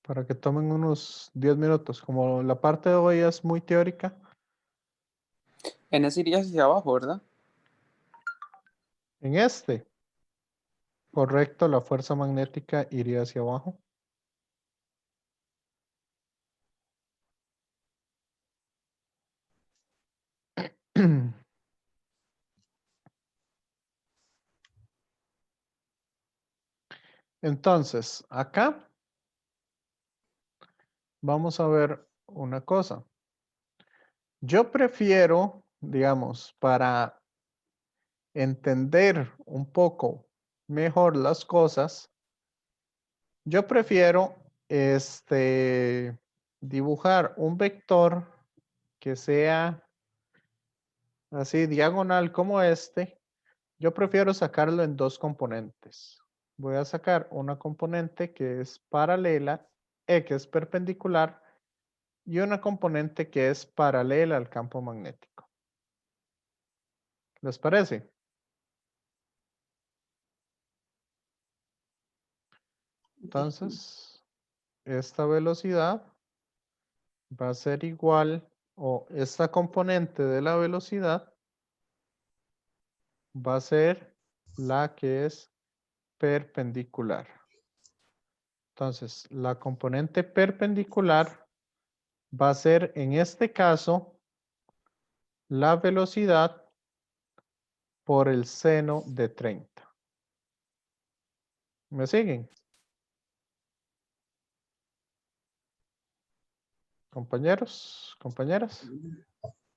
Para que tomen unos 10 minutos. Como la parte de hoy es muy teórica, En ese iría hacia abajo, ¿verdad? en este, correcto, la fuerza magnética iría hacia abajo. Entonces, acá vamos a ver una cosa. Yo prefiero, digamos, para entender un poco mejor las cosas, yo prefiero dibujar un vector que sea así diagonal como este. Yo prefiero sacarlo en dos componentes. Voy a sacar una componente que es paralela, que es perpendicular, y una componente que es paralela al campo magnético. ¿Les parece? Entonces, esta velocidad va a ser igual, o esta componente de la velocidad va a ser la que es perpendicular. Entonces, la componente perpendicular va a ser, en este caso, la velocidad por el seno de 30. ¿Me siguen? Compañeros, compañeras.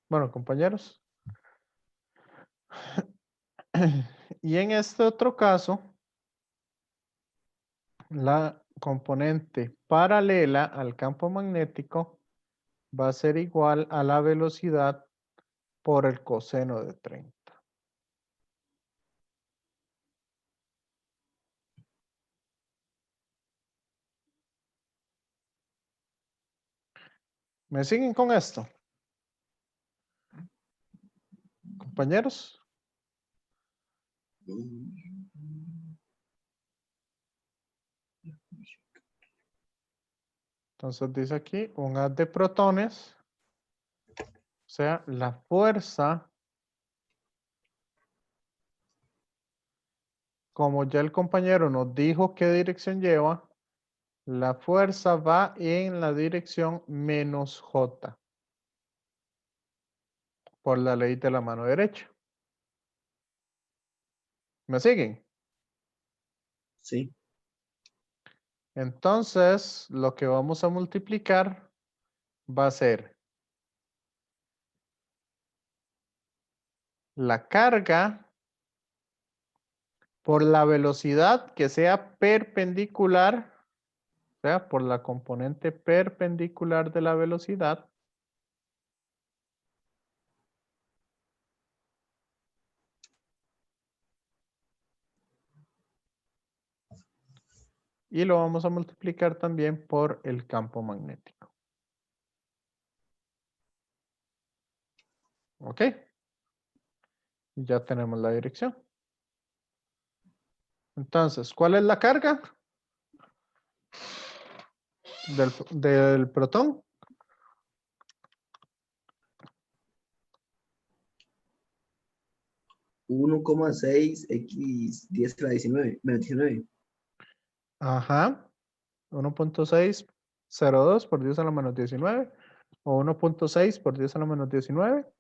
Bueno, compañeros. Y en este otro caso, la componente paralela al campo magnético va a ser igual a la velocidad por el coseno de 30. ¿Me siguen con esto? Compañeros. Entonces dice aquí un haz de protones, o sea, la fuerza, como ya el compañero nos dijo qué dirección lleva, la fuerza va en la dirección menos J, por la ley de la mano derecha. ¿Me siguen? Sí. Entonces, lo que vamos a multiplicar va a ser la carga por la velocidad que sea perpendicular, o sea, por la componente perpendicular de la velocidad, y lo vamos a multiplicar también por el campo magnético. ¿Ok? Ya tenemos la dirección. Entonces, ¿cuál es la carga del protón? -19. Ajá. 1.602 por 10 a la menos 19 o 1.6 por 10 a la menos 19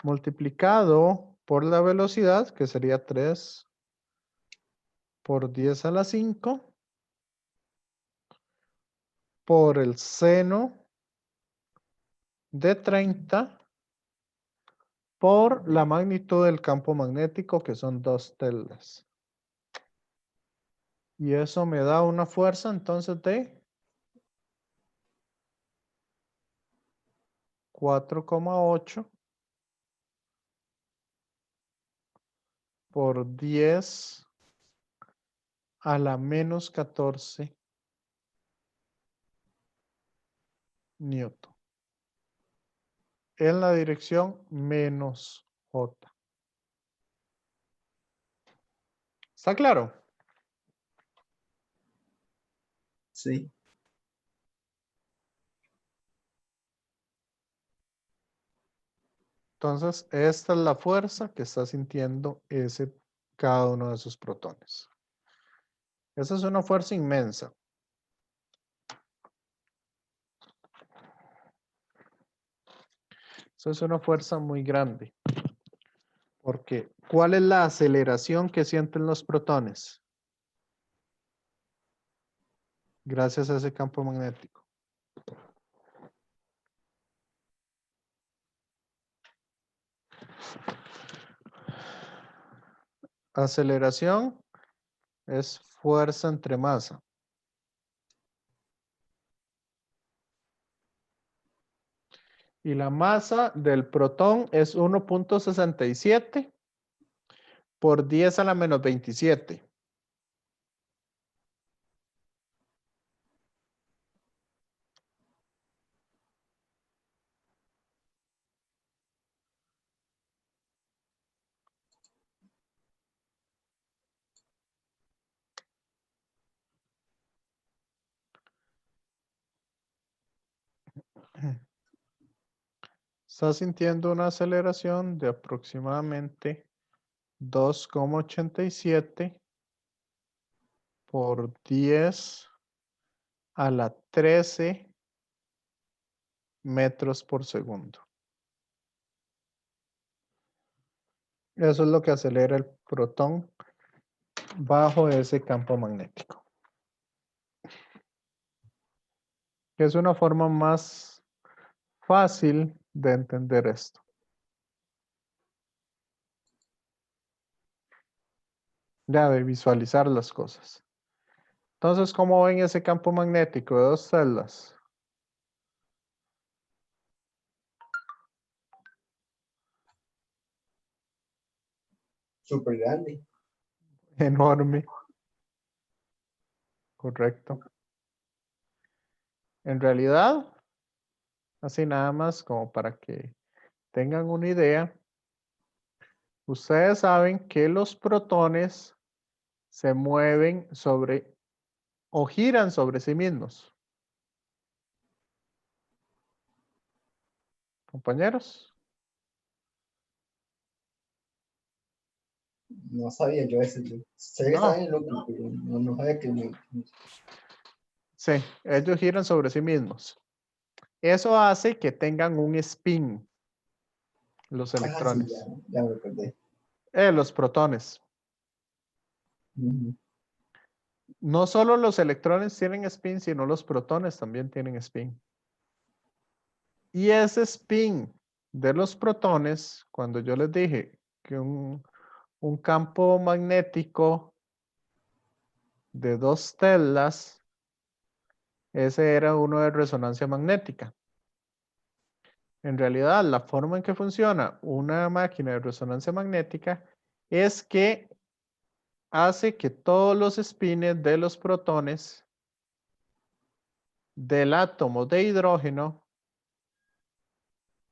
multiplicado por la velocidad, que sería 3 por 10 a la 5 por el seno de 30 por la magnitud del campo magnético, que son 2 teldas. Y eso me da una fuerza entonces de 4,8 por 10 a la menos 14 newton. En la dirección menos J. ¿Está claro? Sí. Entonces, esta es la fuerza que está sintiendo cada uno de esos protones. Esa es una fuerza inmensa. Esa es una fuerza muy grande. Porque, ¿cuál es la aceleración que sienten los protones? Gracias a ese campo magnético. Aceleración es fuerza entre masa. Y la masa del protón es 1.67 por 10 a la menos 27. Está sintiendo una aceleración de aproximadamente 2,87 por 10 a la 13 metros por segundo. Eso es lo que acelera el protón bajo ese campo magnético. Es una forma más fácil de entender esto. Ya, de visualizar las cosas. Entonces, ¿cómo ven ese campo magnético de 2 celdas? Súper grande. Enorme. Correcto. En realidad, así nada más como para que tengan una idea, ustedes saben que los protones se mueven sobre o giran sobre sí mismos. Compañeros. No sabía yo eso. Sé que No. estaba en el núcleo, pero no sabía que Sí, ellos giran sobre sí mismos. Eso hace que tengan un spin, los Ah, sí, electrones. ya me acordé. Los protones. Ujú. No solo los electrones tienen spin, sino los protones también tienen spin. Y ese spin de los protones, cuando yo les dije que un campo magnético de 2 telas, ese era uno de resonancia magnética. En realidad, la forma en que funciona una máquina de resonancia magnética es que hace que todos los spines de los protones del átomo de hidrógeno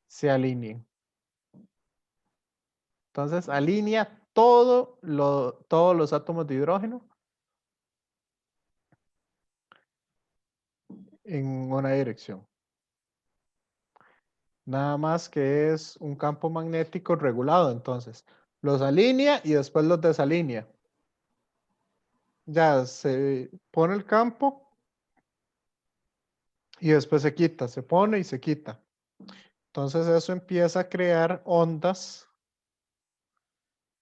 se alineen. Entonces, alinea todos los átomos de hidrógeno en una dirección. Nada más que es un campo magnético regulado, entonces los alinea y después los desalinea. Ya se pone el campo y después se quita, se pone y se quita. Entonces eso empieza a crear ondas,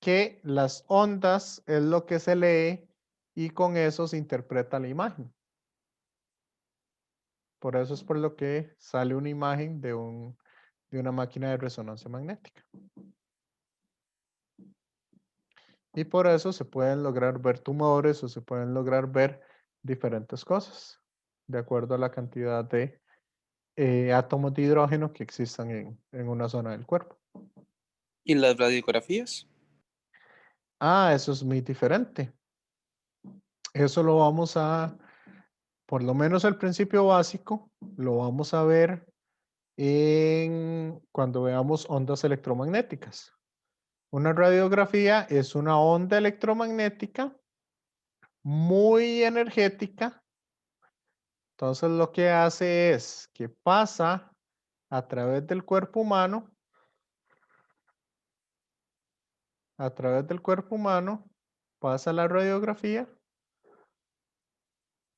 que las ondas es lo que se lee y con eso se interpreta la imagen. Por eso es por lo que sale una imagen de una máquina de resonancia magnética. Y por eso se pueden lograr ver tumores o se pueden lograr ver diferentes cosas, de acuerdo a la cantidad de átomos de hidrógeno que existan en una zona del cuerpo. ¿Y las radiografías? Ah, eso es muy diferente. Eso lo vamos a, por lo menos el principio básico, lo vamos a ver cuando veamos ondas electromagnéticas. Una radiografía es una onda electromagnética muy energética. Entonces lo que hace es que pasa a través del cuerpo humano, pasa la radiografía.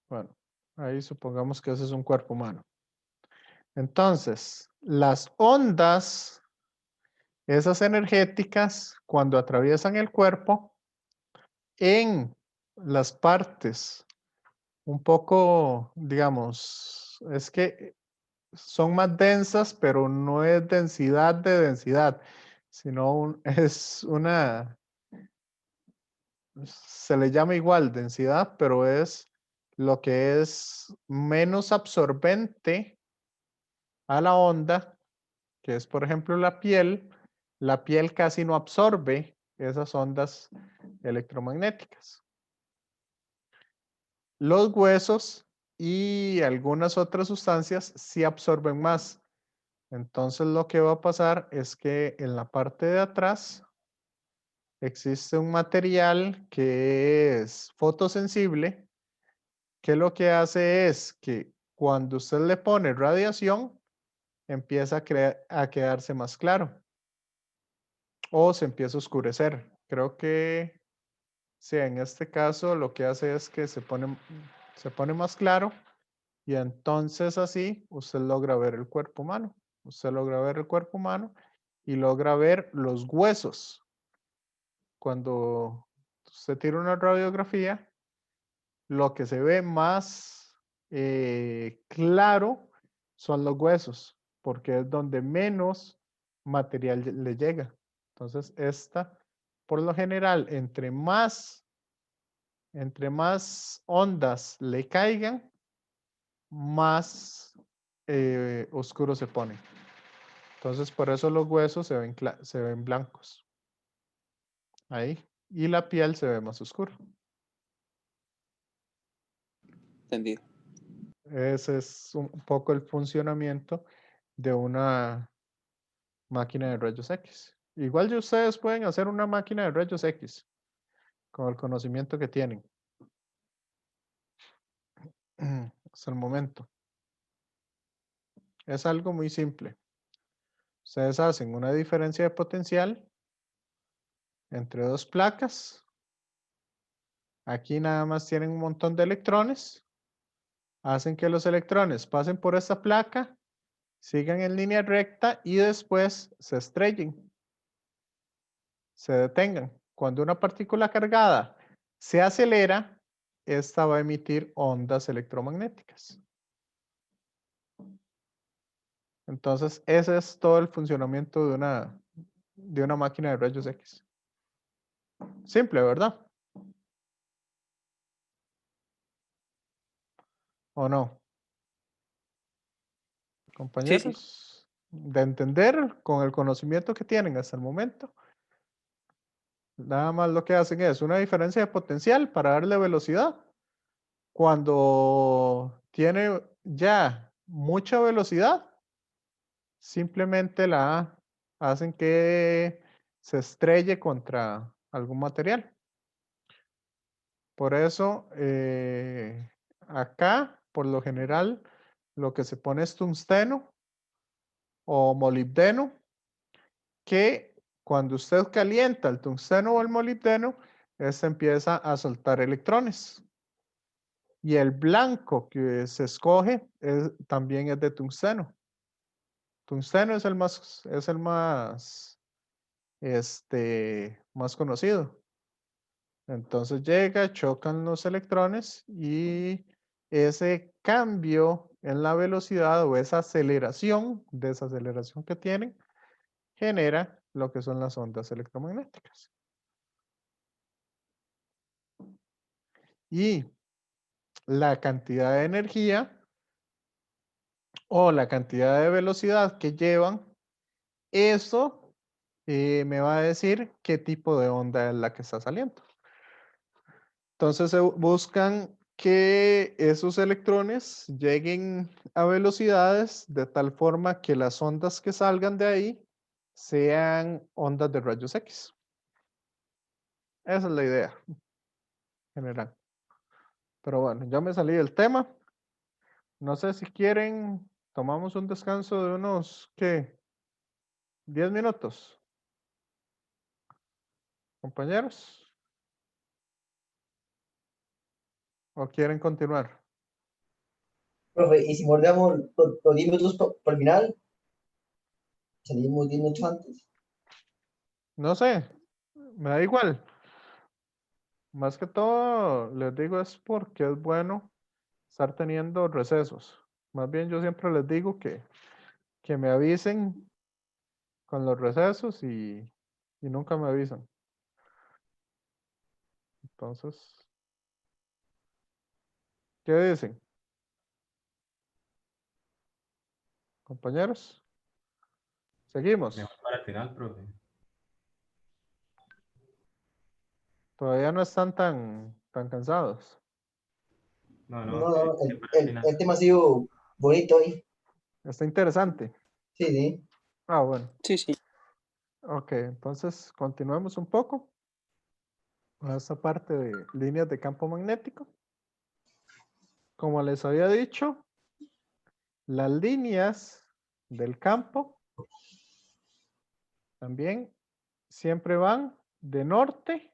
Bueno, ahí supongamos que ese es un cuerpo humano. Entonces, las ondas, esas energéticas, cuando atraviesan el cuerpo, en las partes un poco, digamos, es que son más densas, pero no es densidad de densidad, sino es una, se le llama igual densidad, pero es lo que es menos absorbente a la onda, que es por ejemplo la piel casi no absorbe esas ondas electromagnéticas. Los huesos y algunas otras sustancias sí absorben más. Entonces lo que va a pasar es que en la parte de atrás existe un material que es fotosensible, que lo que hace es que cuando usted le pone radiación, empieza a quedarse más claro o se empieza a oscurecer. Creo que sí, en este caso lo que hace es que se pone más claro y entonces así usted logra ver el cuerpo humano. Usted logra ver el cuerpo humano y logra ver los huesos. Cuando usted tira una radiografía, lo que se ve más claro son los huesos, porque es donde menos material le llega. Entonces, esta, por lo general, entre más ondas le caigan, más oscuro se pone. Entonces, por eso los huesos se ven blancos. Ahí. Y la piel se ve más oscura. Entendido. Ese es un poco el funcionamiento de una máquina de rayos X. Igual de ustedes pueden hacer una máquina de rayos X con el conocimiento que tienen hasta el momento. Es algo muy simple. Ustedes hacen una diferencia de potencial entre dos placas. Aquí nada más tienen un montón de electrones. Hacen que los electrones pasen por esta placa, sigan en línea recta y después se estrellen, se detengan. Cuando una partícula cargada se acelera, esta va a emitir ondas electromagnéticas. Entonces, ese es todo el funcionamiento de una máquina de rayos X. Simple, ¿verdad? ¿O no? Compañeros, de entender con el conocimiento que tienen hasta el momento, nada más lo que hacen es una diferencia de potencial para darle velocidad. Cuando tiene ya mucha velocidad, simplemente la hacen que se estrelle contra algún material. Por eso, acá, por lo general, lo que se pone es tungsteno o molibdeno, que cuando usted calienta el tungsteno o el molibdeno, este empieza a soltar electrones. Y el blanco que se escoge también es de tungsteno. Tungsteno es el más más conocido. Entonces llega, chocan los electrones y ese cambio en la velocidad o esa aceleración, desaceleración que tienen, genera lo que son las ondas electromagnéticas. Y la cantidad de energía o la cantidad de velocidad que llevan, eso me va a decir qué tipo de onda es la que está saliendo. Entonces se buscan que esos electrones lleguen a velocidades de tal forma que las ondas que salgan de ahí sean ondas de rayos X. Esa es la idea general. Pero bueno, ya me salí del tema. No sé si quieren, tomamos un descanso de unos, ¿qué? 10 minutos. Compañeros. ¿O quieren continuar? Profe, y si mordemos los 10 minutos por el final, salimos 10 minutos antes. No sé, me da igual. Más que todo, les digo es porque es bueno estar teniendo recesos. Más bien yo siempre les digo que me avisen con los recesos y nunca me avisan. Entonces, ¿qué dicen? Compañeros, seguimos. Mejor para el final, profe. Todavía no están tan cansados. No, No, no, no, sí, para el final. el tema ha sido bonito hoy. Está interesante. Sí, sí. Ah, bueno. Sí, sí. Ok, entonces continuemos un poco con esta parte de líneas de campo magnético. Como les había dicho, las líneas del campo también siempre van de norte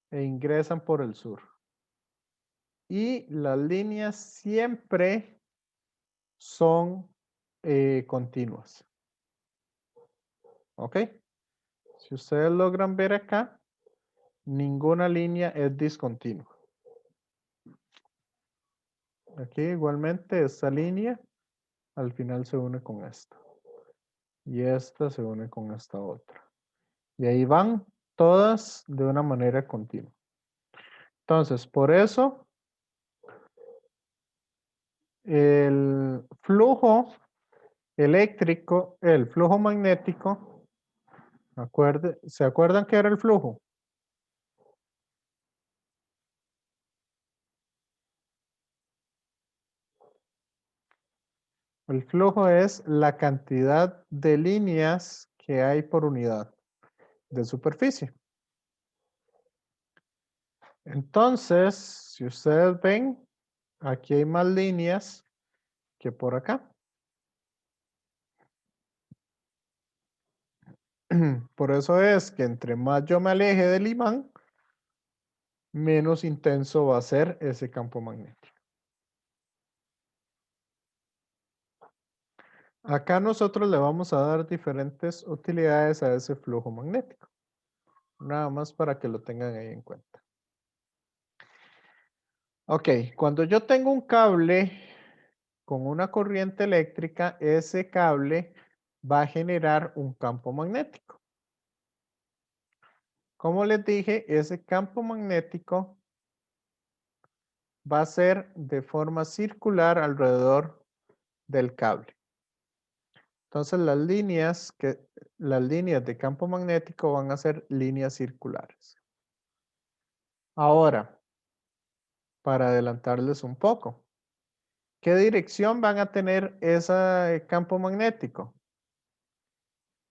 e ingresan por el sur. Y las líneas siempre son continuas. ¿Ok? Si ustedes logran ver acá, ninguna línea es discontinua. Aquí igualmente esta línea al final se une con esta. Y esta se une con esta otra. Y ahí van todas de una manera continua. Entonces, por eso, el flujo eléctrico, el flujo magnético, ¿se acuerdan qué era el flujo? El flujo es la cantidad de líneas que hay por unidad de superficie. Entonces, si ustedes ven, aquí hay más líneas que por acá. Por eso es que entre más yo me aleje del imán, menos intenso va a ser ese campo magnético. Acá nosotros le vamos a dar diferentes utilidades a ese flujo magnético. Nada más para que lo tengan ahí en cuenta. Ok, cuando yo tengo un cable con una corriente eléctrica, ese cable va a generar un campo magnético. Como les dije, ese campo magnético va a ser de forma circular alrededor del cable. Entonces las líneas de campo magnético van a ser líneas circulares. Ahora, para adelantarles un poco, ¿qué dirección van a tener ese campo magnético?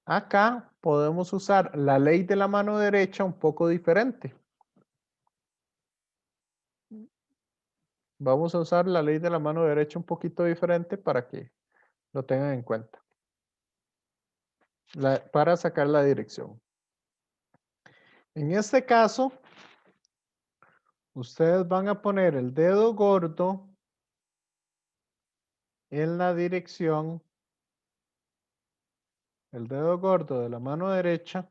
Acá podemos usar la ley de la mano derecha un poco diferente. Vamos a usar la ley de la mano derecha un poquito diferente para que lo tengan en cuenta. Para sacar la dirección. En este caso, ustedes van a poner el dedo gordo en la dirección, el dedo gordo de la mano derecha,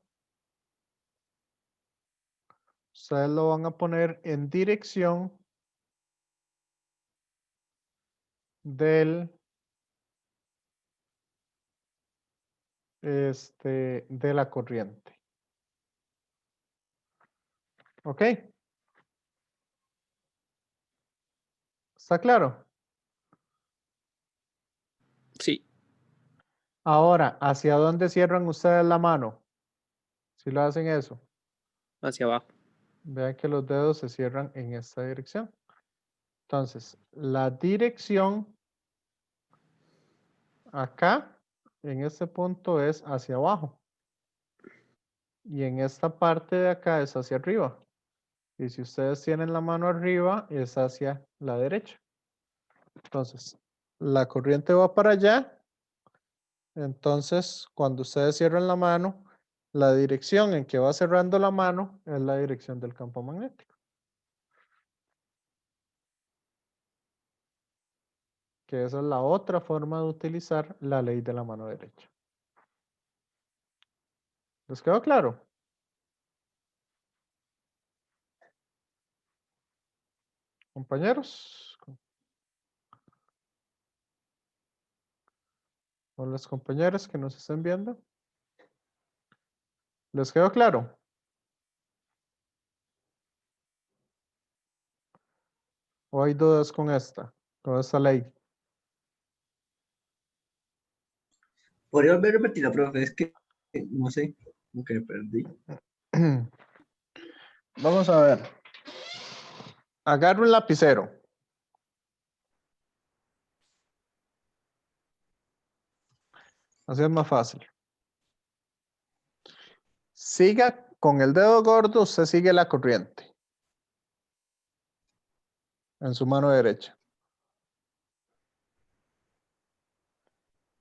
ustedes lo van a poner en dirección de la corriente. ¿Ok? ¿Está claro? Ahora, ¿hacia dónde cierran ustedes la mano? Si lo hacen eso, Hacia abajo. vean que los dedos se cierran en esta dirección. Entonces, la dirección acá, en este punto, es hacia abajo. Y en esta parte de acá es hacia arriba. Y si ustedes tienen la mano arriba, es hacia la derecha. Entonces, la corriente va para allá. Entonces, cuando ustedes cierran la mano, la dirección en que va cerrando la mano es la dirección del campo magnético. Que esa es la otra forma de utilizar la ley de la mano derecha. ¿Les quedó claro? Compañeros. O las compañeras que nos estén viendo. ¿Les quedó claro? ¿O hay dudas con esta ley? ¿Podría volver a repetirla, profe? Es que no sé, como que me perdí. Vamos a ver. Agarro un lapicero. Así es más fácil. Siga con el dedo gordo, usted sigue la corriente. En su mano derecha.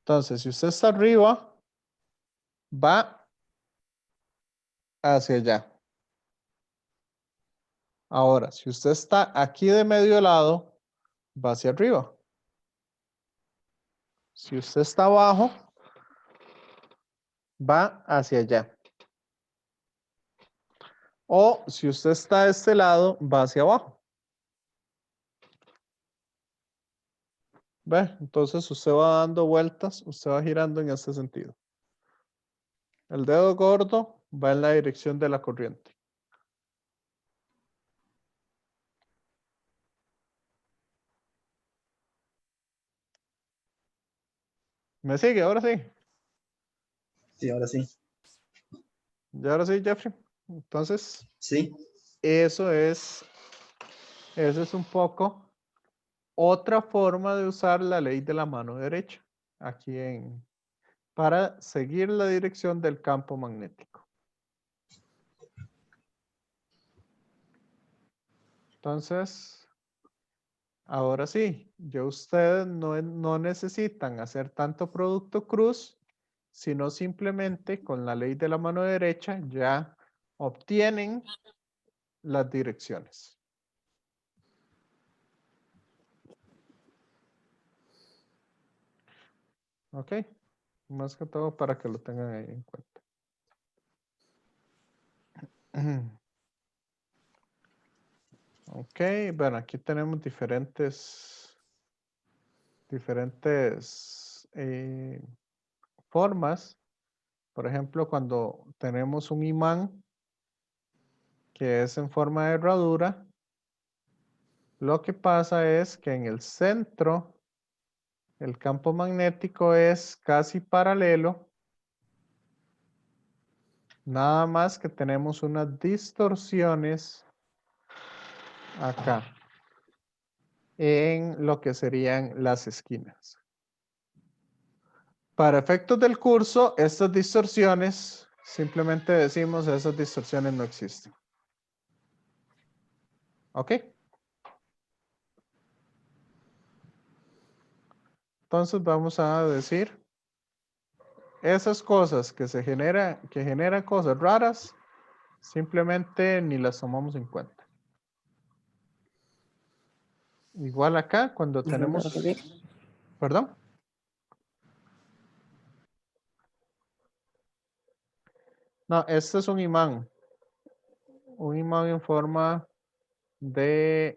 Entonces, si usted está arriba, va hacia allá. Ahora, si usted está aquí de medio lado, va hacia arriba. Si usted está abajo, va hacia allá. O si usted está de este lado, va hacia abajo. ¿Ve? Entonces usted va dando vueltas, usted va girando en este sentido. El dedo gordo va en la dirección de la corriente. ¿Me sigue? Ahora sí. Sí, ahora sí. Y ahora sí, Jeffrey. Entonces, Sí. eso es un poco otra forma de usar la ley de la mano derecha aquí para seguir la dirección del campo magnético. Entonces, ahora sí, ya ustedes no necesitan hacer tanto producto cruz, sino simplemente con la ley de la mano derecha ya obtienen las direcciones. Ok, más que todo para que lo tengan ahí en cuenta. Ok, bueno, aquí tenemos diferentes formas. Por ejemplo, cuando tenemos un imán que es en forma de herradura, lo que pasa es que en el centro el campo magnético es casi paralelo, nada más que tenemos unas distorsiones acá en lo que serían las esquinas. Para efectos del curso, estas distorsiones, simplemente decimos esas distorsiones no existen. ¿Ok? Entonces vamos a decir esas cosas que generan cosas raras, simplemente ni las tomamos en cuenta. Igual acá, cuando tenemos... ¿Perdón? No, este es un imán. Un imán en forma de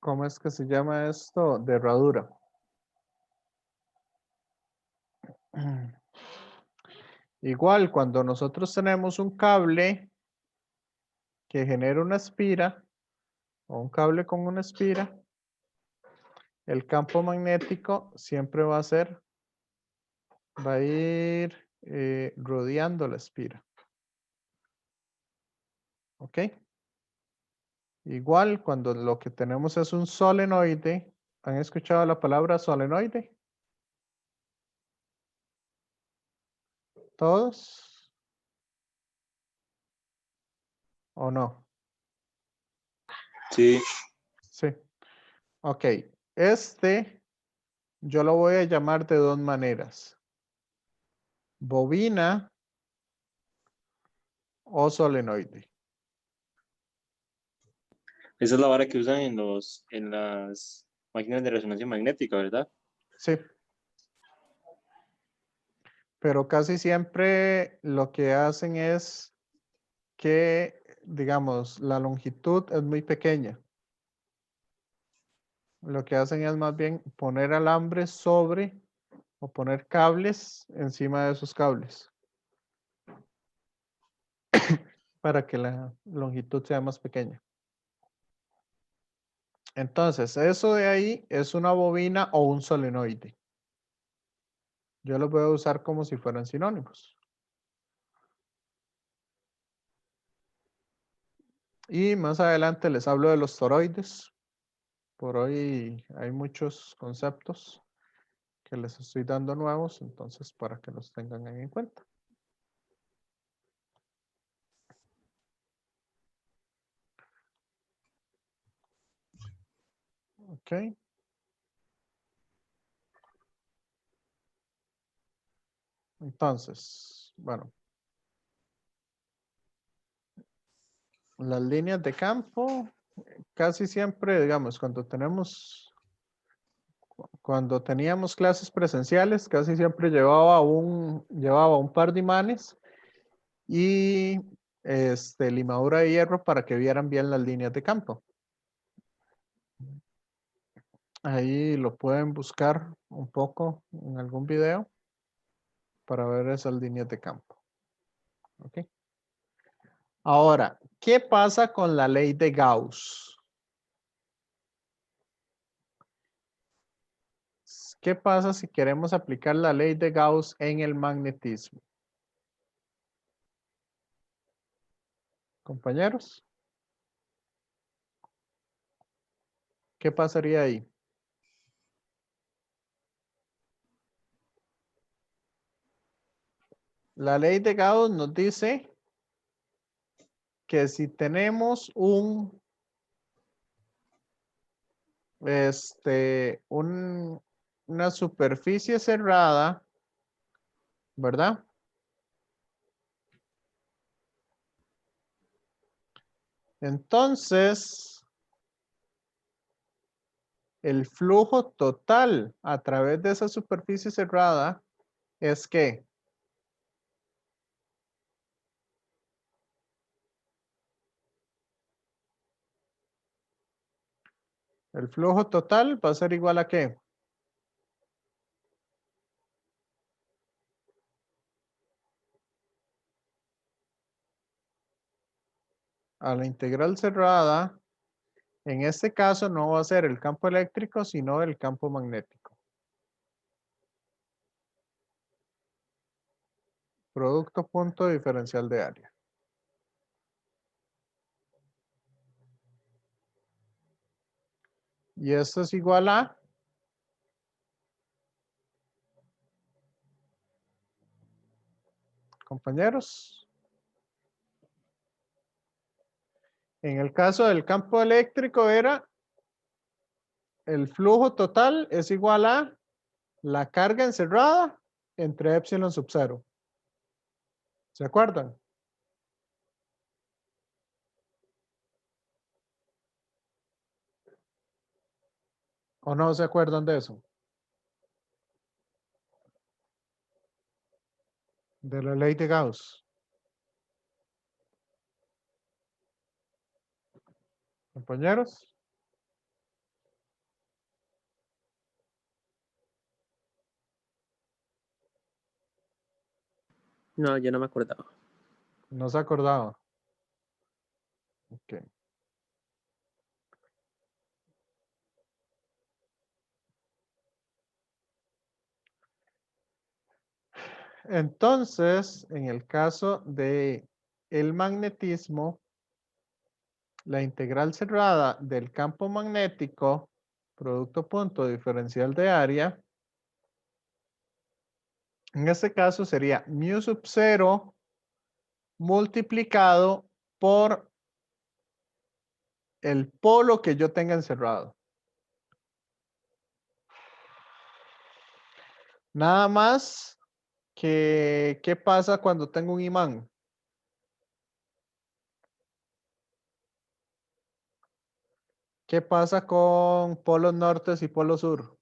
¿cómo es que se llama esto? De herradura. Igual, cuando nosotros tenemos un cable que genera una espira, o un cable con una espira, el campo magnético siempre va a ir rodeando la espira. ¿Ok? Igual cuando lo que tenemos es un solenoide. ¿Han escuchado la palabra solenoide? ¿Todos? ¿O no? Sí, Sí. Ok. Yo lo voy a llamar de dos maneras. Bobina o solenoide. esa es la vara que usan en las máquinas de resonancia magnética, ¿verdad? Sí. Pero casi siempre lo que hacen es que, digamos, la longitud es muy pequeña. Lo que hacen es más bien poner alambres sobre o poner cables encima de esos cables para que la longitud sea más pequeña. Entonces, eso de ahí es una bobina o un solenoide. Yo los voy a usar como si fueran sinónimos. Y más adelante les hablo de los toroides. Por hoy hay muchos conceptos que les estoy dando nuevos, entonces para que los tengan en cuenta. Ok. Entonces, bueno. Las líneas de campo, casi siempre, digamos, cuando teníamos clases presenciales, casi siempre llevaba un par de imanes y limadura de hierro para que vieran bien las líneas de campo. Ahí lo pueden buscar un poco en algún video para ver esas líneas de campo. ¿Ok? Ahora, ¿qué pasa con la ley de Gauss? ¿Qué pasa si queremos aplicar la ley de Gauss en el magnetismo? Compañeros, ¿qué pasaría ahí? La ley de Gauss nos dice que si tenemos una superficie cerrada, ¿verdad? Entonces, el flujo total a través de esa superficie cerrada es ¿qué? El flujo total va a ser igual a ¿qué? A la integral cerrada. En este caso no va a ser el campo eléctrico, sino el campo magnético. Producto punto diferencial de área. Y esto es igual a compañeros. En el caso del campo eléctrico era el flujo total es igual a la carga encerrada entre epsilon sub 0. ¿Se acuerdan? ¿O no se acuerdan de eso? De la ley de Gauss. Compañeros. No, yo no me acordaba. No se acordaba. Ok. Entonces, en el caso de el magnetismo, la integral cerrada del campo magnético, producto punto diferencial de área, en este caso sería mu sub 0 multiplicado por el polo que yo tenga encerrado. Nada más que, ¿qué pasa cuando tengo un imán? ¿Qué pasa con polos nortes y polo sur?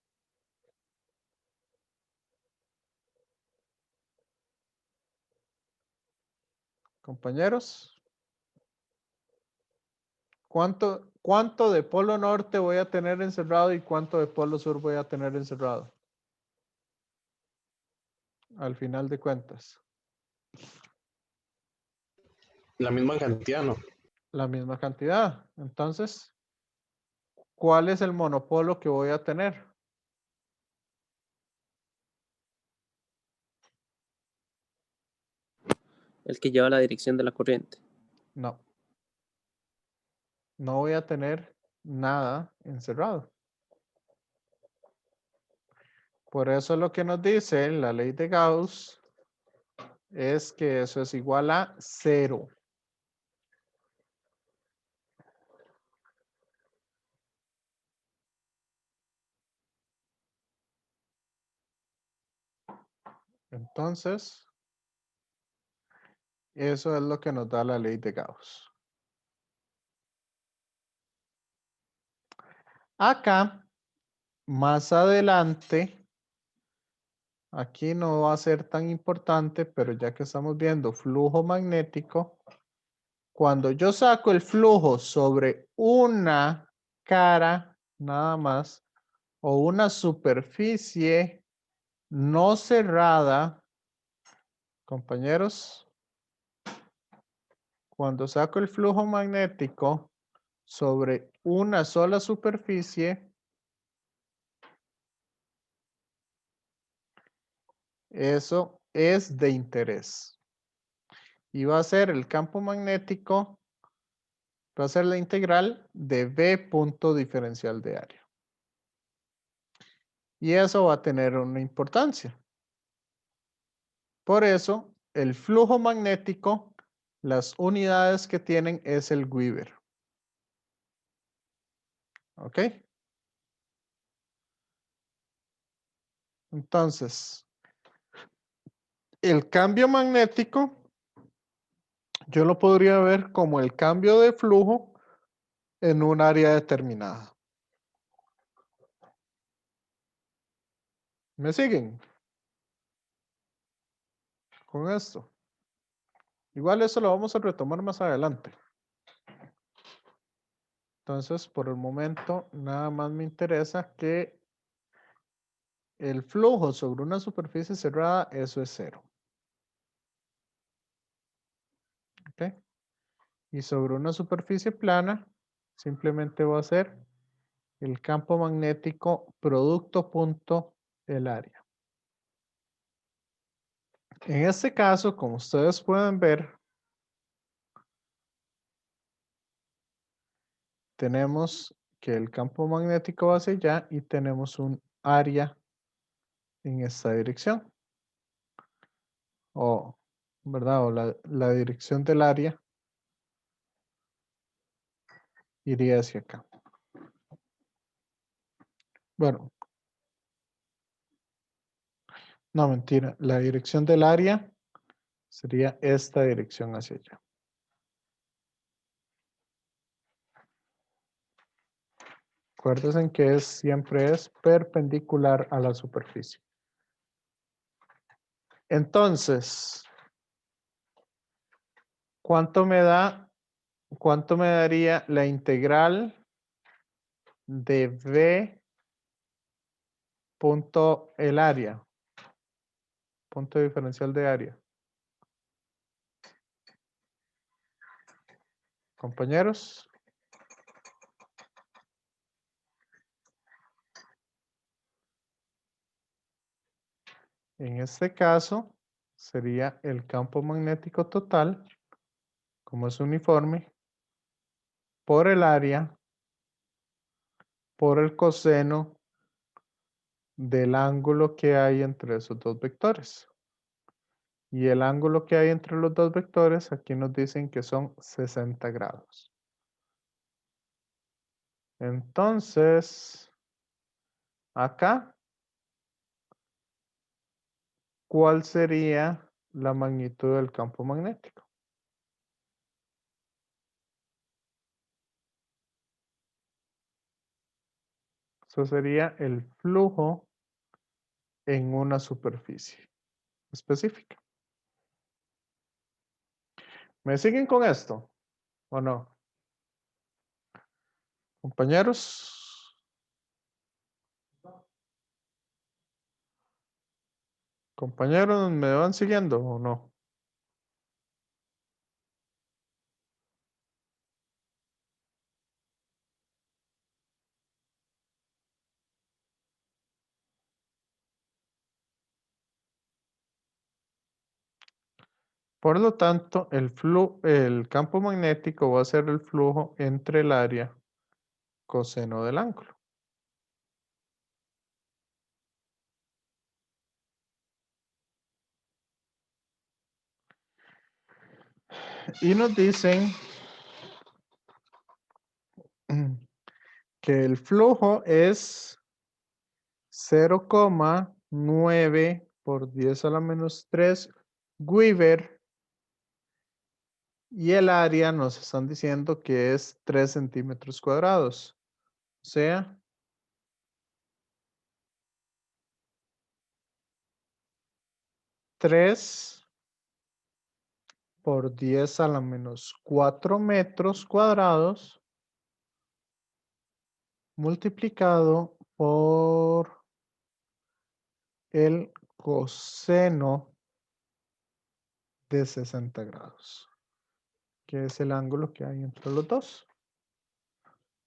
Compañeros, ¿cuánto de polo norte voy a tener encerrado y cuánto de polo sur voy a tener encerrado? Al final de cuentas, La misma cantidad, ¿no? la misma cantidad. Entonces, ¿cuál es el monopolo que voy a tener? El que lleva la dirección de la corriente. No. No voy a tener nada encerrado. Por eso lo que nos dice la ley de Gauss es que eso es igual a 0. Entonces, eso es lo que nos da la ley de Gauss. Acá, más adelante, aquí no va a ser tan importante, pero ya que estamos viendo flujo magnético, cuando yo saco el flujo sobre una cara nada más o una superficie no cerrada, compañeros, cuando saco el flujo magnético sobre una sola superficie, eso es de interés. Y va a ser el campo magnético, va a ser la integral de B punto diferencial de área. Y eso va a tener una importancia. Por eso, el flujo magnético, las unidades que tienen es el Weber. ¿Ok? Entonces, el cambio magnético, yo lo podría ver como el cambio de flujo en un área determinada. ¿Me siguen? Con esto. Igual eso lo vamos a retomar más adelante. Entonces, por el momento, nada más me interesa que el flujo sobre una superficie cerrada, eso es 0. ¿Ok? Y sobre una superficie plana, simplemente va a ser el campo magnético producto punto el área. En este caso, como ustedes pueden ver, tenemos que el campo magnético va hacia allá y tenemos un área en esta dirección. O, ¿verdad? O la dirección del área iría hacia acá. Bueno, no, mentira. La dirección del área sería esta dirección hacia allá. Acuérdense que siempre es perpendicular a la superficie. Entonces, ¿cuánto me daría la integral de V punto el área? Punto diferencial de área. Compañeros. En este caso sería el campo magnético total, como es uniforme, por el área, por el coseno del ángulo que hay entre esos dos vectores. Y el ángulo que hay entre los dos vectores, aquí nos dicen que son 60 grados. Entonces, acá, ¿cuál sería la magnitud del campo magnético? Eso sería el flujo en una superficie específica. ¿Me siguen con esto o no? Compañeros. Compañeros, ¿me van siguiendo o no? Por lo tanto, el campo magnético va a ser el flujo entre el área coseno del ángulo. Y nos dicen que el flujo es 0,9 por 10 a la menos 3 Weber. Y el área nos están diciendo que es 3 centímetros cuadrados. O sea, 3 por 10 a la menos 4 metros cuadrados multiplicado por el coseno de 60 grados, que es el ángulo que hay entre los dos.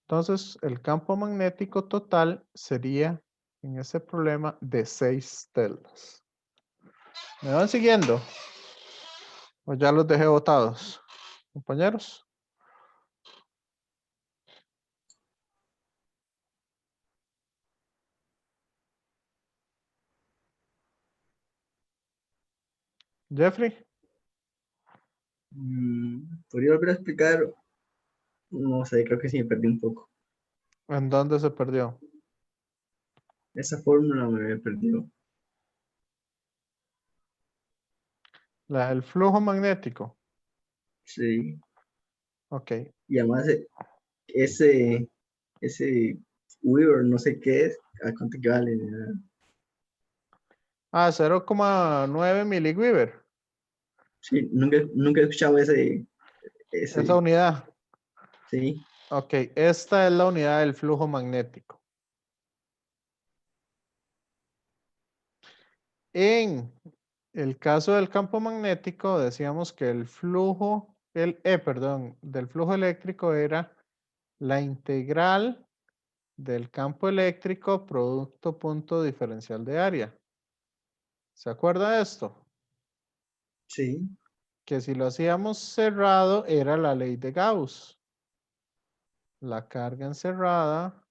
Entonces, el campo magnético total sería, en ese problema, de 6 telas. ¿Me van siguiendo? ¿O ya los dejé botados, compañeros? Jeffrey, ¿Podría volver a explicar? No sé, creo que sí me perdí un poco. ¿en dónde se perdió? Esa fórmula me había perdido. La del flujo magnético. Sí. Ok. Y además ese Weaver, no sé qué es, ¿a cuánto equivale? Ah, 0,9 miliweber. Sí, nunca he escuchado ese, Esa unidad. sí. Ok, esta es la unidad del flujo magnético. En el caso del campo magnético, decíamos que el flujo, del flujo eléctrico era la integral del campo eléctrico producto punto diferencial de área. ¿Se acuerda de esto? Sí. Que si lo hacíamos cerrado era la ley de Gauss. La carga encerrada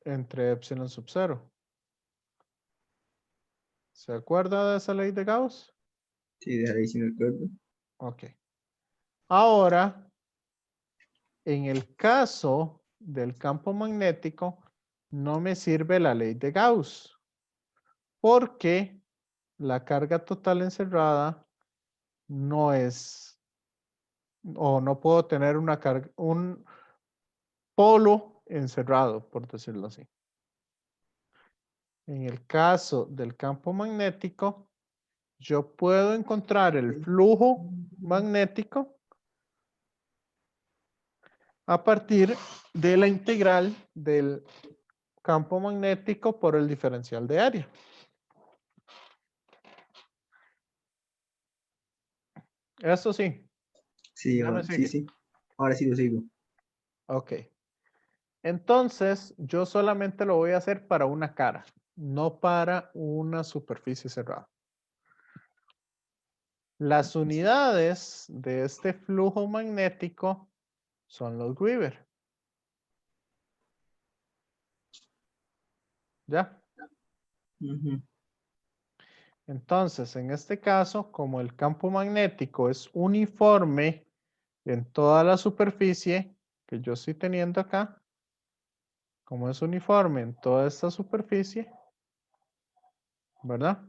entre epsilon sub 0. ¿Se acuerda de esa ley de Gauss? Sí, de ahí sí me acuerdo. Ok. Ahora, en el caso del campo magnético, no me sirve la ley de Gauss, porque la carga total encerrada no es, o no puedo tener una carga, un polo encerrado, por decirlo así. En el caso del campo magnético, yo puedo encontrar el flujo magnético a partir de la integral del campo magnético por el diferencial de área. Eso sí. Sí, Ya me sigue. sí. Ahora sí lo sigo. Ok. Entonces, yo solamente lo voy a hacer para una cara. no para una superficie cerrada. Las unidades de este flujo magnético son los Weber. ¿Ya? Ujú. Entonces, en este caso, como el campo magnético es uniforme en toda la superficie que yo estoy teniendo acá, como es uniforme en toda esta superficie, ¿verdad?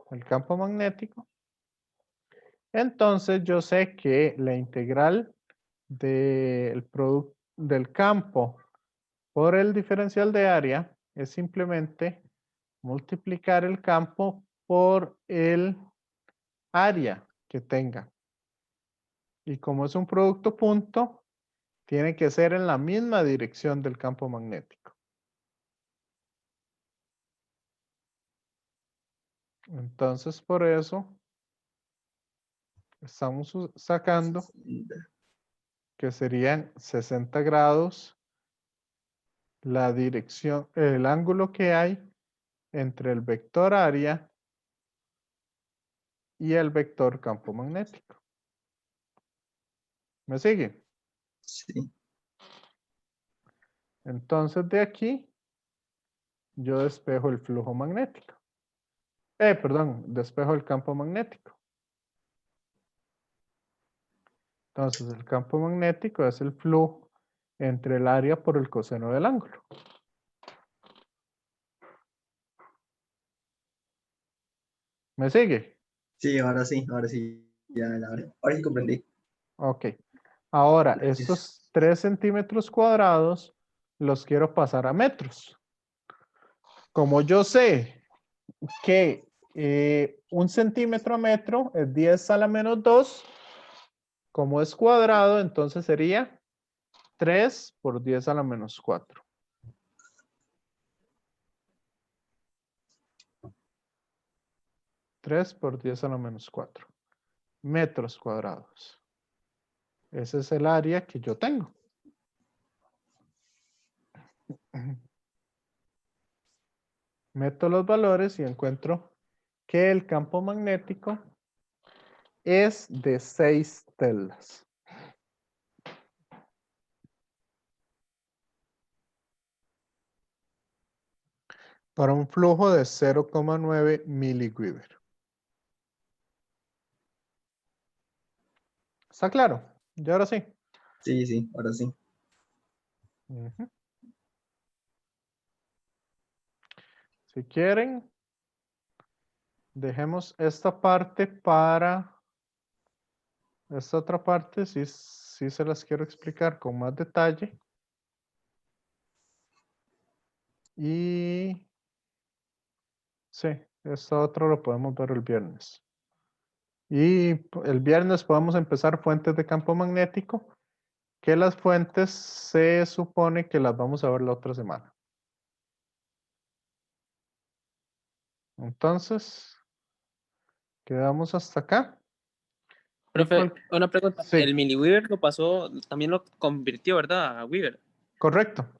El campo magnético. Entonces, yo sé que la integral del producto del campo por el diferencial de área es simplemente multiplicar el campo por el área que tenga. Y como es un producto punto, tiene que ser en la misma dirección del campo magnético. Entonces, por eso estamos sacando que serían 60 grados la dirección, el ángulo que hay entre el vector área y el vector campo magnético. ¿Me sigue? Sí. Entonces, de aquí, yo despejo el flujo magnético. Perdón, despejo el campo magnético. Entonces, el campo magnético es el flujo entre el área por el coseno del ángulo. ¿Me sigue? Sí, ahora sí, ahora sí. Ya, ahora sí comprendí. Ok. Ahora, Gracias. estos 3 centímetros cuadrados los quiero pasar a metros. Como yo sé que 1 centímetro a metro es 10 a la menos 2, como es cuadrado, entonces sería 3 por 10 a la menos 4. Tres por 10 a la menos 4 metros cuadrados. Ese es el área que yo tengo. Meto los valores y encuentro que el campo magnético es de 6 telas. Para un flujo de 0,9 miliweber. ¿Está claro? Y ahora sí. Sí, sí, ahora sí. Ujú. Si quieren, dejemos esta parte para esta otra parte, sí se las quiero explicar con más detalle. Y sí, esto otro lo podemos ver el viernes. Y el viernes podemos empezar fuentes de campo magnético, que las fuentes se supone que las vamos a ver la otra semana. Entonces, quedamos hasta acá. Profe, una pregunta. Sí. El miliweber lo pasó, también lo convirtió, ¿verdad? A Weber. Correcto.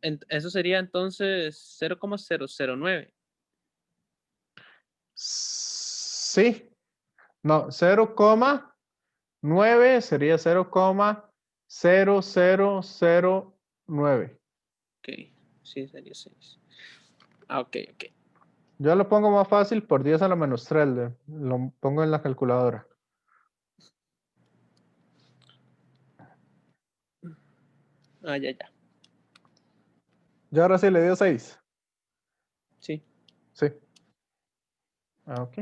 Eso sería entonces 0,009. Sí. No, 0,9 sería 0,0009. Ok, sí, sería 6. Ah, ok. Yo lo pongo más fácil por 10 a la menos 3. Lo pongo en la calculadora. Ah, ya. Y ahora sí le dio 6. Sí. Sí. Ah, ok.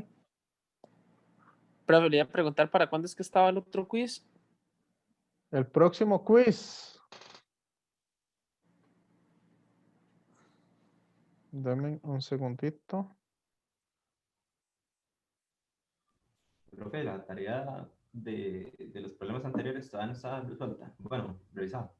Profe, le iba a preguntar para cuándo es que estaba el otro quiz. El próximo quiz. Dame un segundito. Profe, la tarea de los problemas anteriores todavía no está resuelta. Bueno, revisada.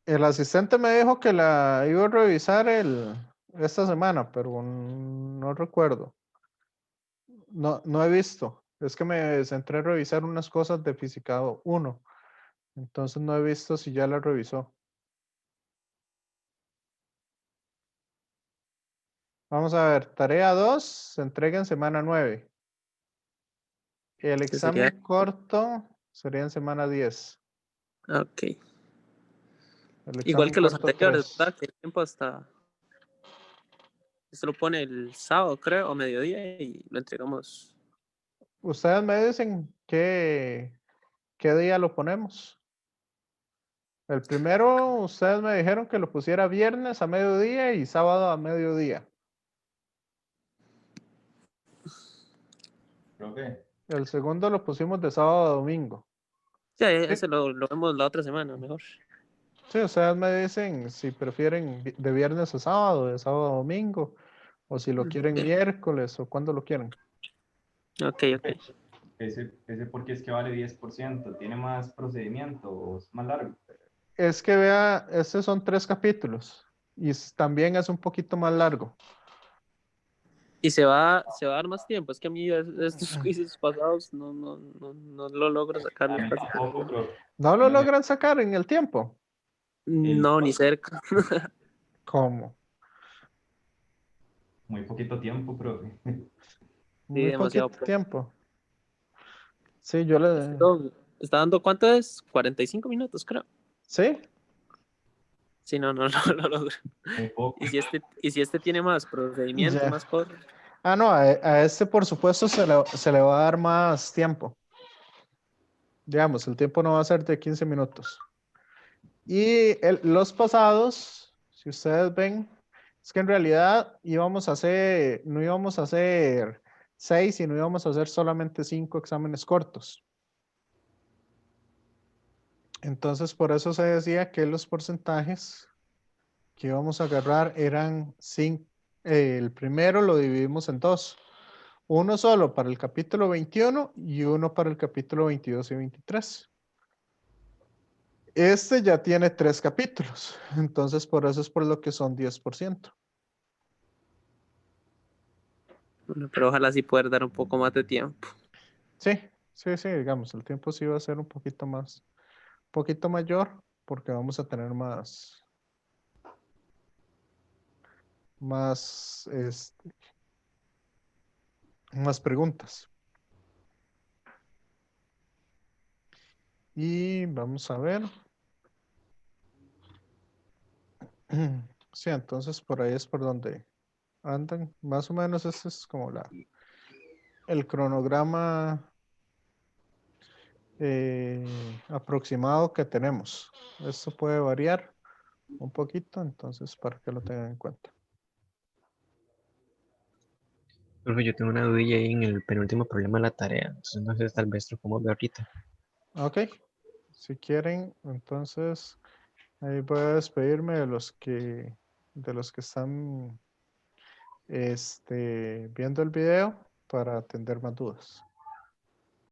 El asistente me dijo que la iba a revisar esta semana, pero no recuerdo. No he visto. Es que me centré a revisar unas cosas de Física 1. Entonces no he visto si ya la revisó. Vamos a ver, tarea 2 se entrega en semana 9. El Que examen sería- corto sería en semana 10. Ok. El Igual examen que los corto anteriores, 3. ¿verdad? Que el tiempo hasta... Esto lo pone el sábado, creo, o mediodía, y lo entregamos. Ustedes me dicen qué día lo ponemos. El primero, ustedes me dijeron que lo pusiera viernes a mediodía y sábado a mediodía. Profe, El segundo lo pusimos de sábado a domingo. Sí, Sí, ese lo vemos la otra semana, mejor. sí, ustedes me dicen si prefieren de viernes a sábado, de sábado a domingo, o si lo quieren miércoles o cuando lo quieren. Ok, ok. ese porque es que vale 10%, ¿tiene más procedimiento o es más largo? Es que vea, estos son 3 capítulos y también es un poquito más largo. Y se va a dar más tiempo. Es que a mí estos quizzes pasados no lo logro sacar A mí casi. tampoco, profe. ¿No lo No me- logran sacar en el tiempo? el- No, ni cerca. ¿Cómo? Muy poquito tiempo, profe. Sí, Muy demasiado poquito poco. tiempo. Sí, yo le... ¿Está dando cuánto es? 45 minutos, creo. ¿Sí? Sí, no lo logro. Muy poco. Y si este tiene más procedimiento y Ya. más cosas. Ah, no, a este por supuesto se le va a dar más tiempo. Digamos, el tiempo no va a ser de 15 minutos. Y los pasados, si ustedes ven, es que en realidad no íbamos a hacer 6, sino íbamos a hacer solamente 5 exámenes cortos. Entonces, por eso se decía que los porcentajes que íbamos a agarrar eran 5. El primero lo dividimos en 2. Uno solo para el capítulo 21 y uno para el capítulo 22 y 23. Este ya tiene 3 capítulos, entonces por eso es por lo que son 10%. Bueno, pero ojalá sí poder dar un poco más de tiempo. Sí, digamos, el tiempo sí va a ser un poquito mayor, porque vamos a tener más preguntas. Y vamos a ver. Sí, entonces por ahí es por donde andan. Más o menos ese es como el cronograma aproximado que tenemos. Esto puede variar un poquito, entonces para que lo tengan en cuenta. Profe, yo tengo una dudilla ahí en el penúltimo problema de la tarea. Entonces no sé, tal vez lo podemos ver ahorita. Ok, si quieren, entonces ahí voy a despedirme de los que están viendo el video para atender más dudas.